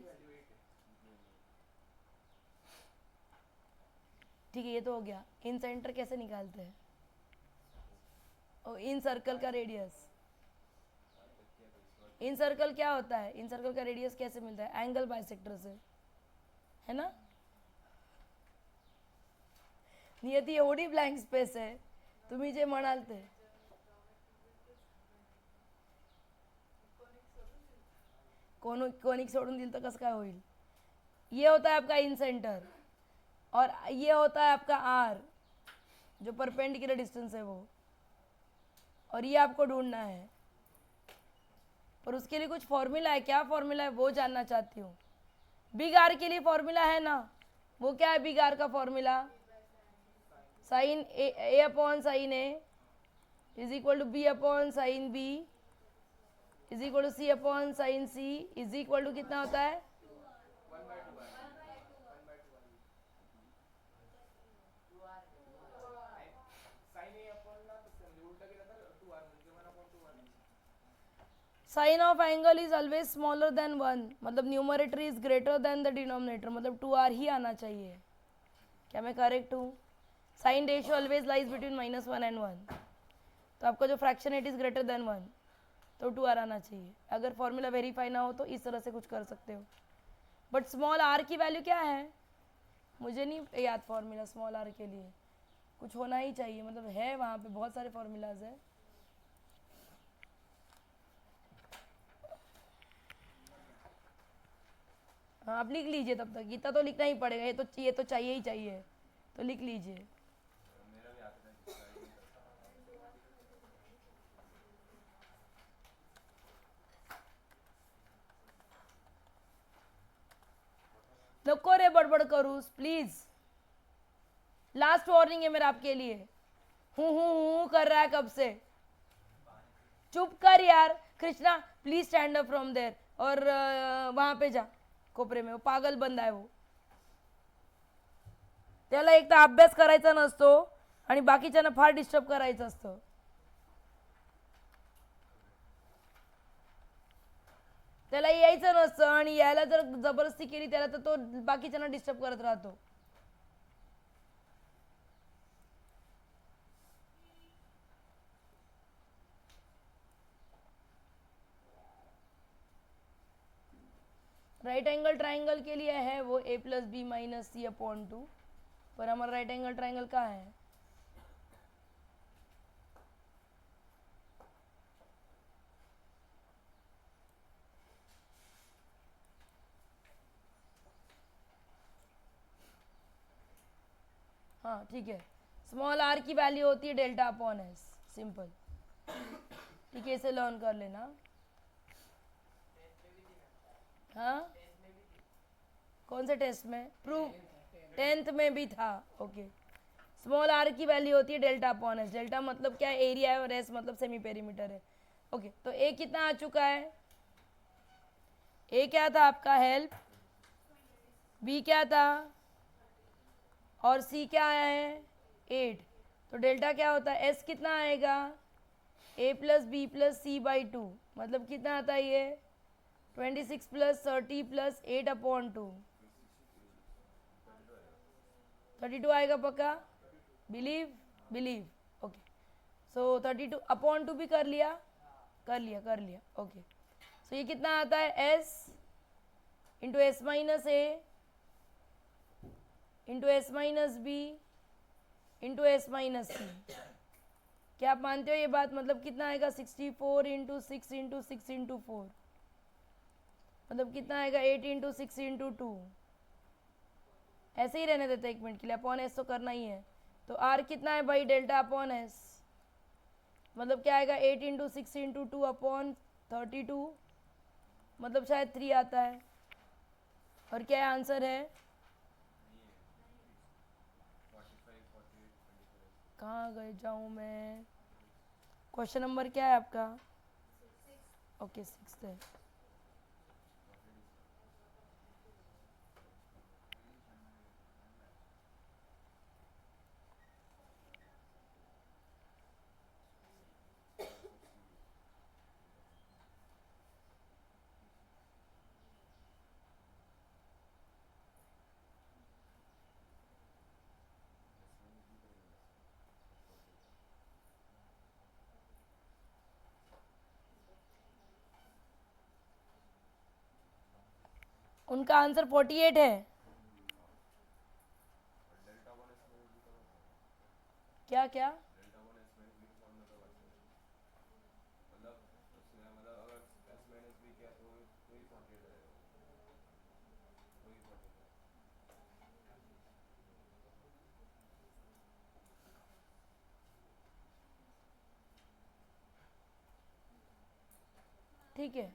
ठीक है, ये तो हो गया। इन सेंटर कैसे निकालते हैं, और इन सर्कल का रेडियस, इन सर्कल क्या होता है, इन सर्कल का रेडियस कैसे मिलता है, एंगल बाइसेक्टर से, है ना। नियती एवढी ब्लँक स्पेस आहे, तुम्ही जे म्हणाल ते। कोनिक सोडून दिल तर कसं काय होईल। ये होता है आपका इन सेंटर, और ये होता है आपका आर, जो परपेंडिकुलर डिस्टेंस है वो, और ये आपको ढूंढना है। पर उसके लिए कुछ फॉर्मूला है, क्या फॉर्मूला है वो जानना चाहती हूँ। बिग आर के लिए फॉर्मूला है ना, वो क्या है बिग आर का formula, sine A upon sine A is equal to B upon sine B is equal to C upon sine C is equal to कितना होता है? Sine of angle is always smaller than 1, मतलब numerator is greater than the denominator, मतलब 2r ही आना चाहिए। क्या मैं करेक्ट हूँ? Sine ratio always lies between -1 and 1, तो आपका जो fraction it is greater then 1, तो 2r आना चाहिए। अगर फॉर्मूला वेरीफाई ना हो तो इस तरह से कुछ कर सकते हो, बट स्मॉल r की वैल्यू क्या है मुझे नहीं याद। फॉर्मूला स्मॉल r के लिए कुछ होना ही चाहिए, मतलब है वहाँ पे बहुत सारे फॉर्मूलाज है। हाँ आप लिख लीजिए तब तक, इतना तो लिखना ही पड़ेगा, ये तो चाहिए ही चाहिए, तो लिख लीजिए। मेरा भी आता है कितना ही करता। नको रे बड़बड़ करूस प्लीज, लास्ट वार्निंग है मेरा आपके लिए। हूँ कर रहा है कब से, चुप कर यार। Krishna please stand up from there, और वहां पे जा कोपरे में, वो पागल बंदा आहे वो, त्याला एक तर अभ्यास करायचा नसतो आणि बाकीच्यांना फार डिस्टर्ब करायचं असतं। त्याला यायचं नसतं आणि यायला जर जबरदस्ती केली त्याला तर तो बाकीच्यांना डिस्टर्ब करत राहतो। राइट एंगल ट्राइंगल के लिए है वो a plus B minus C upon 2, पर हमारा राइट एंगल ट्राइंगल कहाँ है? हाँ ठीक है, स्मॉल r की वैल्यू होती है डेल्टा अपॉन एस, सिंपल। ठीक है, इसे लर्न कर लेना। हाँ कौन से टेस्ट में? प्रूव 10th में भी था। ओके, स्मॉल r की वैल्यू होती है डेल्टा अपॉन एस। डेल्टा मतलब क्या है? एरिया है, और एस मतलब सेमी पेरीमीटर है। ओके, तो a कितना आ चुका है? a क्या था आपका? हेल्प। b क्या था? और c क्या आया है? 8। तो डेल्टा क्या होता है? s कितना आएगा? a plus B plus C by 2, मतलब कितना आता है ये? 26 प्लस 30 प्लस 8 अपॉन 2, 32 आएगा पक्का? बिलीव। ओके, सो 32 अपॉन 2 भी कर लिया। ओके, सो ये कितना आता है? s into S minus A into S minus B into S minus C. क्या आप मानते हो ये बात? मतलब कितना आएगा? 64 इंटू 6 इंटू 6 इंटू 4, मतलब कितना आएगा? 8 इंटू 6 इंटू 2। ऐसे ही रहने देते 1 मिनट के लिए, अपॉन एस तो करना ही है। तो आर कितना है भाई? डेल्टा अपॉन एस, मतलब क्या आएगा? 8 इंटू 6 इंटू 2 अपॉन 32, मतलब शायद 3 आता है। और क्या आंसर है? कहाँ गए जाऊँ मैं? क्वेश्चन नंबर क्या है आपका? ओके 6 है। उनका आंसर 48 है। क्या क्या? मतलब उसमें मतलब अगर s माइनस बी किया तो वही 48 आएगा, वही 48। ठीक है,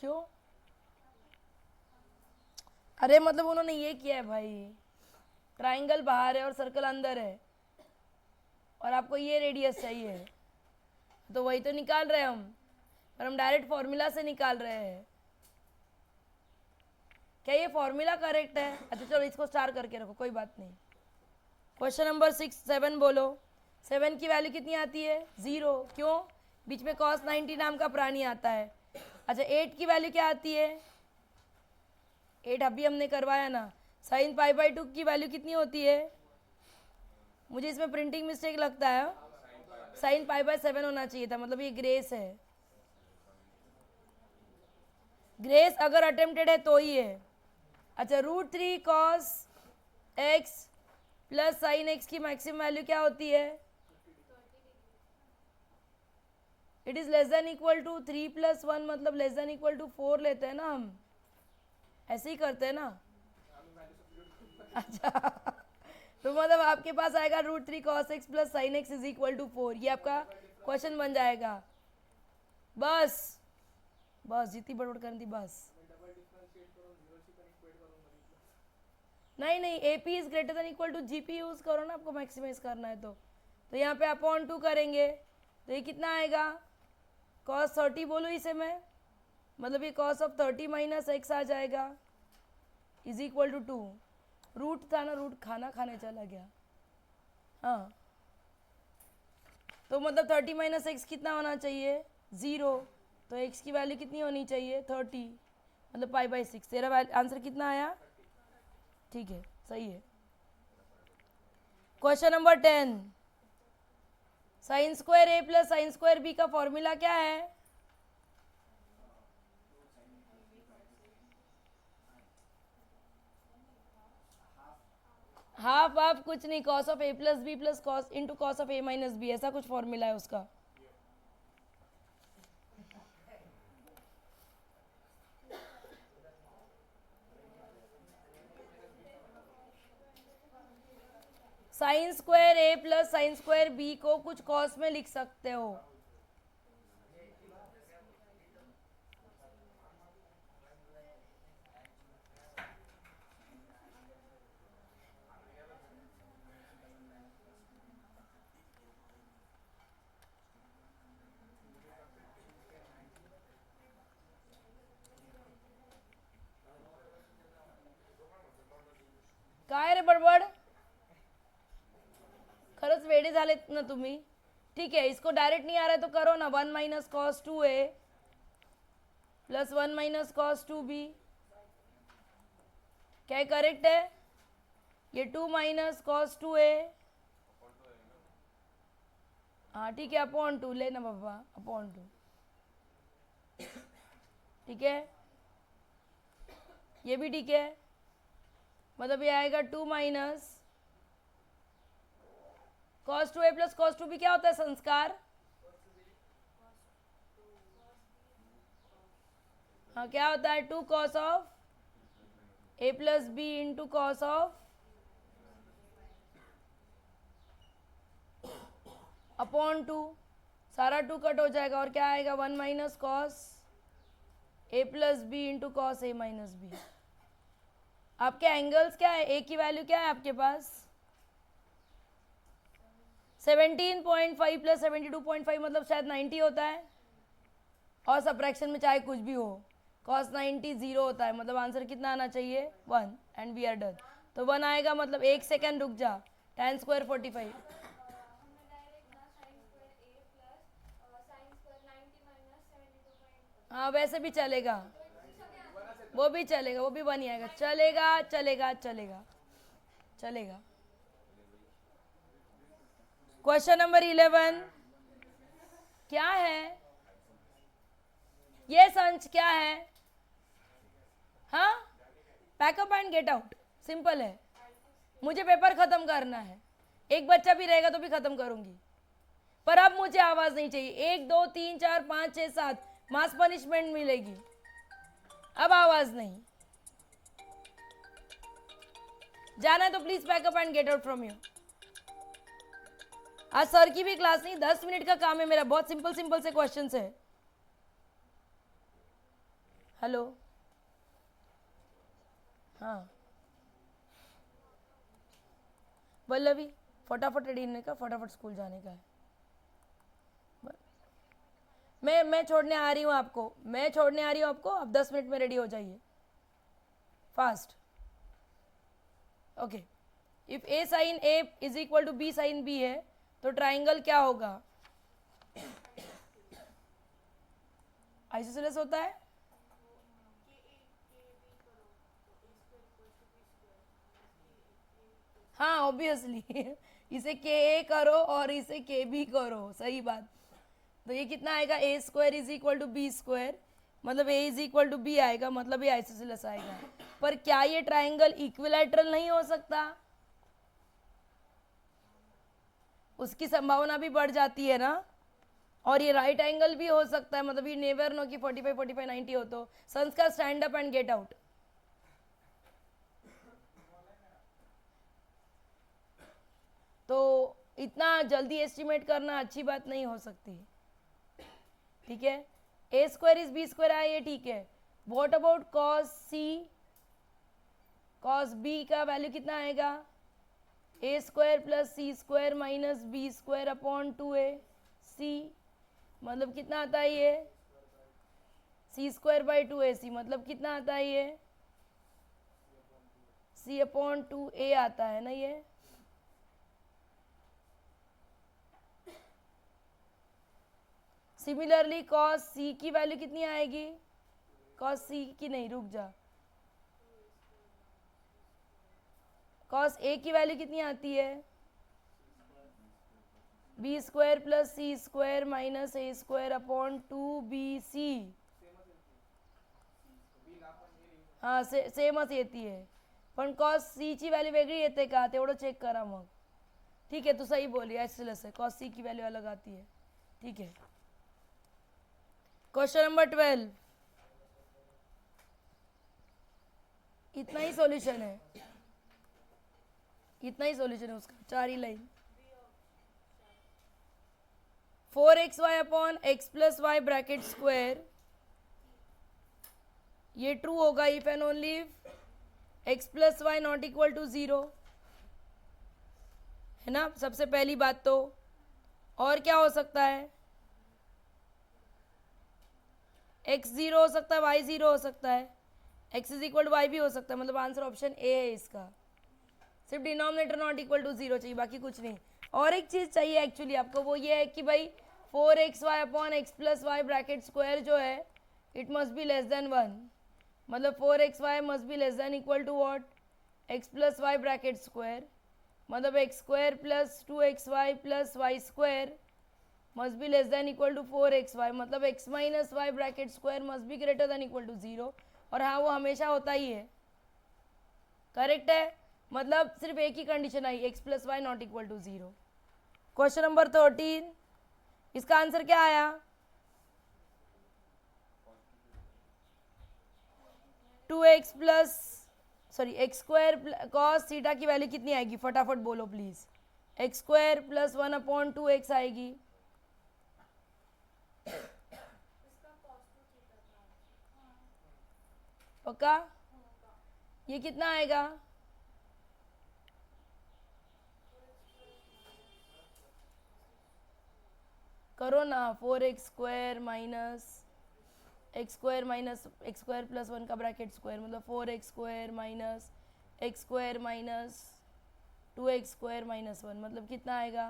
क्यों? अरे मतलब उन्होंने ये किया है भाई, ट्राइंगल बाहर है और सर्कल अंदर है और आपको ये रेडियस चाहिए, तो वही तो निकाल रहे हैं हम, पर हम डायरेक्ट फॉर्मूला से निकाल रहे हैं। क्या ये फॉर्मूला करेक्ट है? अच्छा चलो इसको स्टार करके रखो, कोई बात नहीं। क्वेश्चन नंबर 7 बोलो। 7 की वैल्यू कितनी आती है? 0। क्यों? बीच में cos 90 नाम का प्राणी आता है। अच्छा 8 की वैल्यू क्या आती है? 8 अभी हमने करवाया ना। sin π/2 की वैल्यू कितनी होती है? मुझे इसमें प्रिंटिंग मिस्टेक लगता है, sin π/7 होना चाहिए था, मतलब ये ग्रेस है। ग्रेस अगर अटेम्प्टेड है तो ही है। अच्छा √3 cos x plus sine x की मैक्सिमम वैल्यू क्या होती है? It is less than equal to 3 + 1, मतलब लेस देन इक्वल टू 4 लेते हैं ना हम, ऐसे ही करते हैं ना। अच्छा तो मतलब आपके पास आएगा √3 cos x plus sine x is equal to 4, ये आपका क्वेश्चन बन जाएगा। बस बस जितनी बड़बड़ करनी थी बस। नहीं नहीं, AP is greater than equal to GP use करो ना, आपको मैक्सिमाइज करना है तो यहाँ पे अपॉन 2 करेंगे तो ये कितना आएगा? cos 30 बोलो इसे मैं, मतलब ये cos ऑफ 30 माइनस x आ जाएगा इज इक्वल टू 2। रूट था ना, रूट खाना खाने चला गया। हाँ तो मतलब 30 माइनस x कितना होना चाहिए? 0। तो x की वैल्यू कितनी होनी चाहिए? 30, मतलब π/6। तेरा आंसर कितना आया? ठीक है, सही है। Question number 10, sin² A plus sin² B का फॉर्मूला क्या है? हाफ हाफ कुछ नहीं, cos of A plus B plus cos into cos of A minus B, ऐसा कुछ फॉर्मूला है उसका। sin² A plus sin² B को कुछ cos में लिख सकते हो। काय रे बडबड, खरंच वेडे झालेत ना तुम्ही? ठीक है, इसको डायरेक्ट नहीं आ रहा है तो करो ना। 1 minus cos 2A plus 1 minus cos 2B, क्या करेक्ट है? ये 2 माइनस cos 2A, हाँ ठीक है, अपॉन 2 लेना बाबा, अपॉन 2, ठीक है, ये भी ठीक है। मतलब ये आएगा 2 minus cos 2A plus cos 2B क्या होता है संस्कार? हाँ क्या होता है? 2 cos of A plus B into cos of upon 2, सारा 2 कट हो जाएगा और क्या आएगा? 1 minus cos A plus B into cos A minus B। आपके एंगल्स क्या है? A की वैल्यू क्या है आपके पास? 17.5 प्लस 72.5, मतलब शायद 90 होता है, और सबट्रैक्शन में चाहे कुछ भी हो cos 90 0 होता है, मतलब आंसर कितना आना चाहिए? 1, एंड वी आर डन। तो 1 आएगा, मतलब 1 सेकेंड रुक जा, tan² 45। हाँ वैसे भी चलेगा, वो भी चलेगा, वो भी 1 ही आएगा, चलेगा चलेगा चलेगा चलेगा। क्वेश्चन नंबर 11 क्या है? ये संच क्या है? हाँ, pack up and get out, simple है। मुझे पेपर खत्म करना है, एक बच्चा भी रहेगा तो भी खत्म करूंगी, पर अब मुझे आवाज नहीं चाहिए। 1 2 3 4 5 6 7 मास पनिशमेंट मिलेगी, अब आवाज नहीं। जाना है तो please pack up and get out from you. आज सर की भी क्लास नहीं, 10 मिनट का काम है मेरा, बहुत सिंपल सिंपल से क्वेश्चंस है। हेलो, हाँ पल्लवी फटाफट रेडी होने का, फटाफट स्कूल जाने का है। मैं छोड़ने आ रही हूँ आपको, मैं छोड़ने आ रही हूँ आपको, आप 10 मिनट में रेडी हो जाइए fast. Okay, if A sine A is equal to B sine B है तो ट्राइंगल क्या होगा? आइसोसेलेस होता है। हाँ ऑब्वियसली इसे के ए करो और इसे के बी करो, सही बात। तो ये कितना आएगा? A square is equal to B square, मतलब A is equal to B आएगा, मतलब ये आइसोसेलेस आएगा। पर क्या ये ट्राइंगल इक्विलैटरल नहीं हो सकता? उसकी संभावना भी बढ़ जाती है ना। और ये राइट एंगल भी हो सकता है, मतलब ये नेवर नो कि 45 45 90 हो। तो संस्कार stand up and get out. तो इतना जल्दी एस्टिमेट करना अच्छी बात नहीं हो सकती, ठीक है। A square is B square आया, ये ठीक है। What about cos C? Cos B का वैल्यू कितना आएगा? A square plus C square minus B square upon 2a C, मतलब कितना आता है ये? सी स्क्वायर बाई 2ac, मतलब कितना आता है ये? c अपॉन 2a आता है ना ये। सिमिलरली कॉस सी की वैल्यू कितनी आएगी? कॉस सी की नहीं, रुक जा, कॉस ए की वैल्यू कितनी आती है? B square plus C square minus A square upon 2bc। हां सेमच येते आहे, पण कॉस सी ची व्हॅल्यू वेगळी येते का तेवढं चेक करा मग। ठीक है, तो सही बोली, एक्सलेस है, कॉस सी की वैल्यू अलग आती है। ठीक है, क्वेश्चन नंबर 12, इतना ही सॉल्यूशन है, इतना ही सॉल्यूशन है उसका, 4 ही line. 4xy upon X plus Y bracket square, ये ट्रू होगा if and only X plus Y not equal to 0, है ना, सबसे पहली बात तो। और क्या हो सकता है? x 0 हो सकता है, y 0 हो सकता है, x is equal to Y भी हो सकता है, मतलब आंसर ऑप्शन ए है इसका। सिर्फ डिनोमिनेटर नॉट इक्वल टू 0 चाहिए, बाकी कुछ नहीं। और एक चीज़ चाहिए एक्चुअली आपको, वो ये है कि भाई 4xy upon X plus Y bracket square जो है it must be less than 1, मतलब 4xy must be less than equal to what? X plus Y bracket square, मतलब एक्स स्क्वायर प्लस 2xy प्लस Y square must be less than equal to 4xy, मतलब x minus Y bracket square must be greater than equal to 0। और हाँ, वो हमेशा होता ही है, करेक्ट है, मतलब सिर्फ एक ही कंडीशन आई, x plus Y not equal to 0। Question number 13, इसका आंसर क्या आया? 2x plus sorry X square cos theta की वैल्यू कितनी आएगी? फटाफट बोलो प्लीज। X square plus 1 upon 2x आएगी। पक्का? ये कितना आएगा? करो ना, 4x square minus x square plus 1 का ब्रैकेट स्क्वायर, मतलब 4x square minus x square minus 2x square minus 1, मतलब कितना आएगा?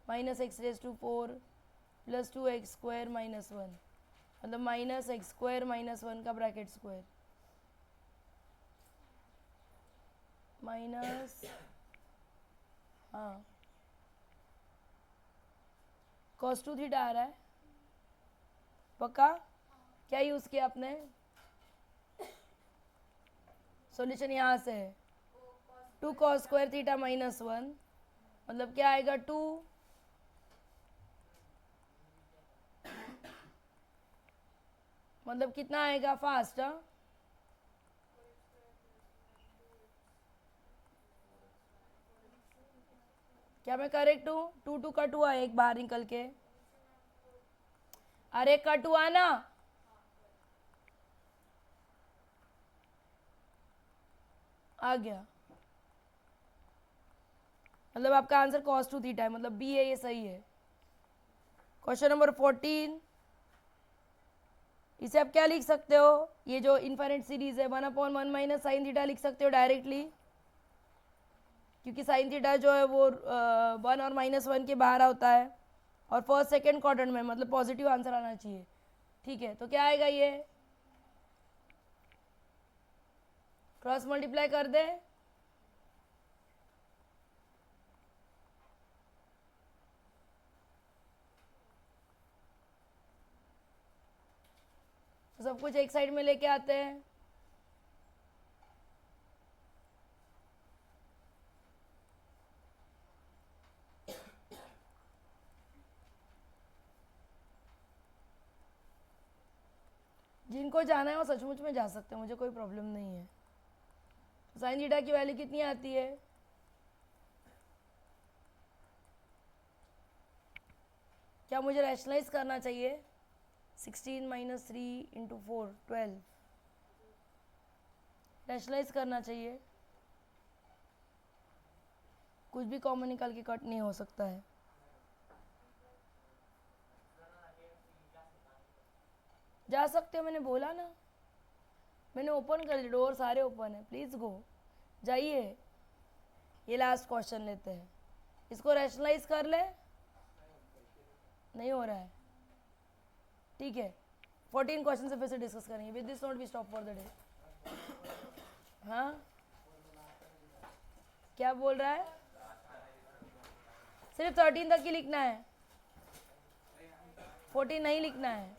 Minus x raise to 4 plus 2x square minus 1, मतलब माइनस एक्स स्क्वायर माइनस 1 का ब्रैकेट स्क्वायर माइनस, हाँ cos 2 थीटा आ रहा है। पक्का? क्या यूज किया आपने? सॉल्यूशन यहाँ से है, 2 cos स्क्वायर थीटा माइनस 1, मतलब क्या आएगा? 2 मतलब कितना आएगा? फास्ट, हाँ क्या मैं करेक्ट हूँ? 2 2 कट हुआ, एक बाहर निकल के, अरे कट हुआ ना, आ गया। मतलब आपका आंसर cos 2 थीटा है, मतलब बी है, ये सही है। क्वेश्चन नंबर 14, इसे आप क्या लिख सकते हो, ये जो इनफाइनाइट सीरीज है 1/1 माइनस साइन थीटा लिख सकते हो डायरेक्टली, क्योंकि साइन थीटा जो है वो 1 और -1 के बाहर होता है और फर्स्ट सेकेंड क्वाड्रेंट में, मतलब पॉजिटिव आंसर आना चाहिए। ठीक है, तो क्या आएगा, ये क्रॉस मल्टीप्लाई कर दे, तो सब कुछ एक साइड में लेके आते हैं। जिनको जाना है वो सचमुच में जा सकते हैं, मुझे कोई प्रॉब्लम नहीं है। तो साइन थीटा की वैल्यू कितनी आती है, क्या मुझे रैशनलाइज करना चाहिए, 16 - 3 × 4 12, रैशनलाइज करना चाहिए, कुछ भी कॉमन निकाल के कट नहीं हो सकता है। जा सकते हो, मैंने बोला ना, मैंने ओपन कर दिया, डोर सारे ओपन है, प्लीज़ गो, जाइए। ये लास्ट क्वेश्चन लेते हैं, इसको रैशनलाइज कर ले, नहीं हो रहा है, ठीक है। 14 क्वेश्चन से फिर से डिस्कस करेंगे। With this note we stop for the day. हाँ, क्या बोल रहा है, सिर्फ 13 तक ही लिखना है, 14 नहीं लिखना है।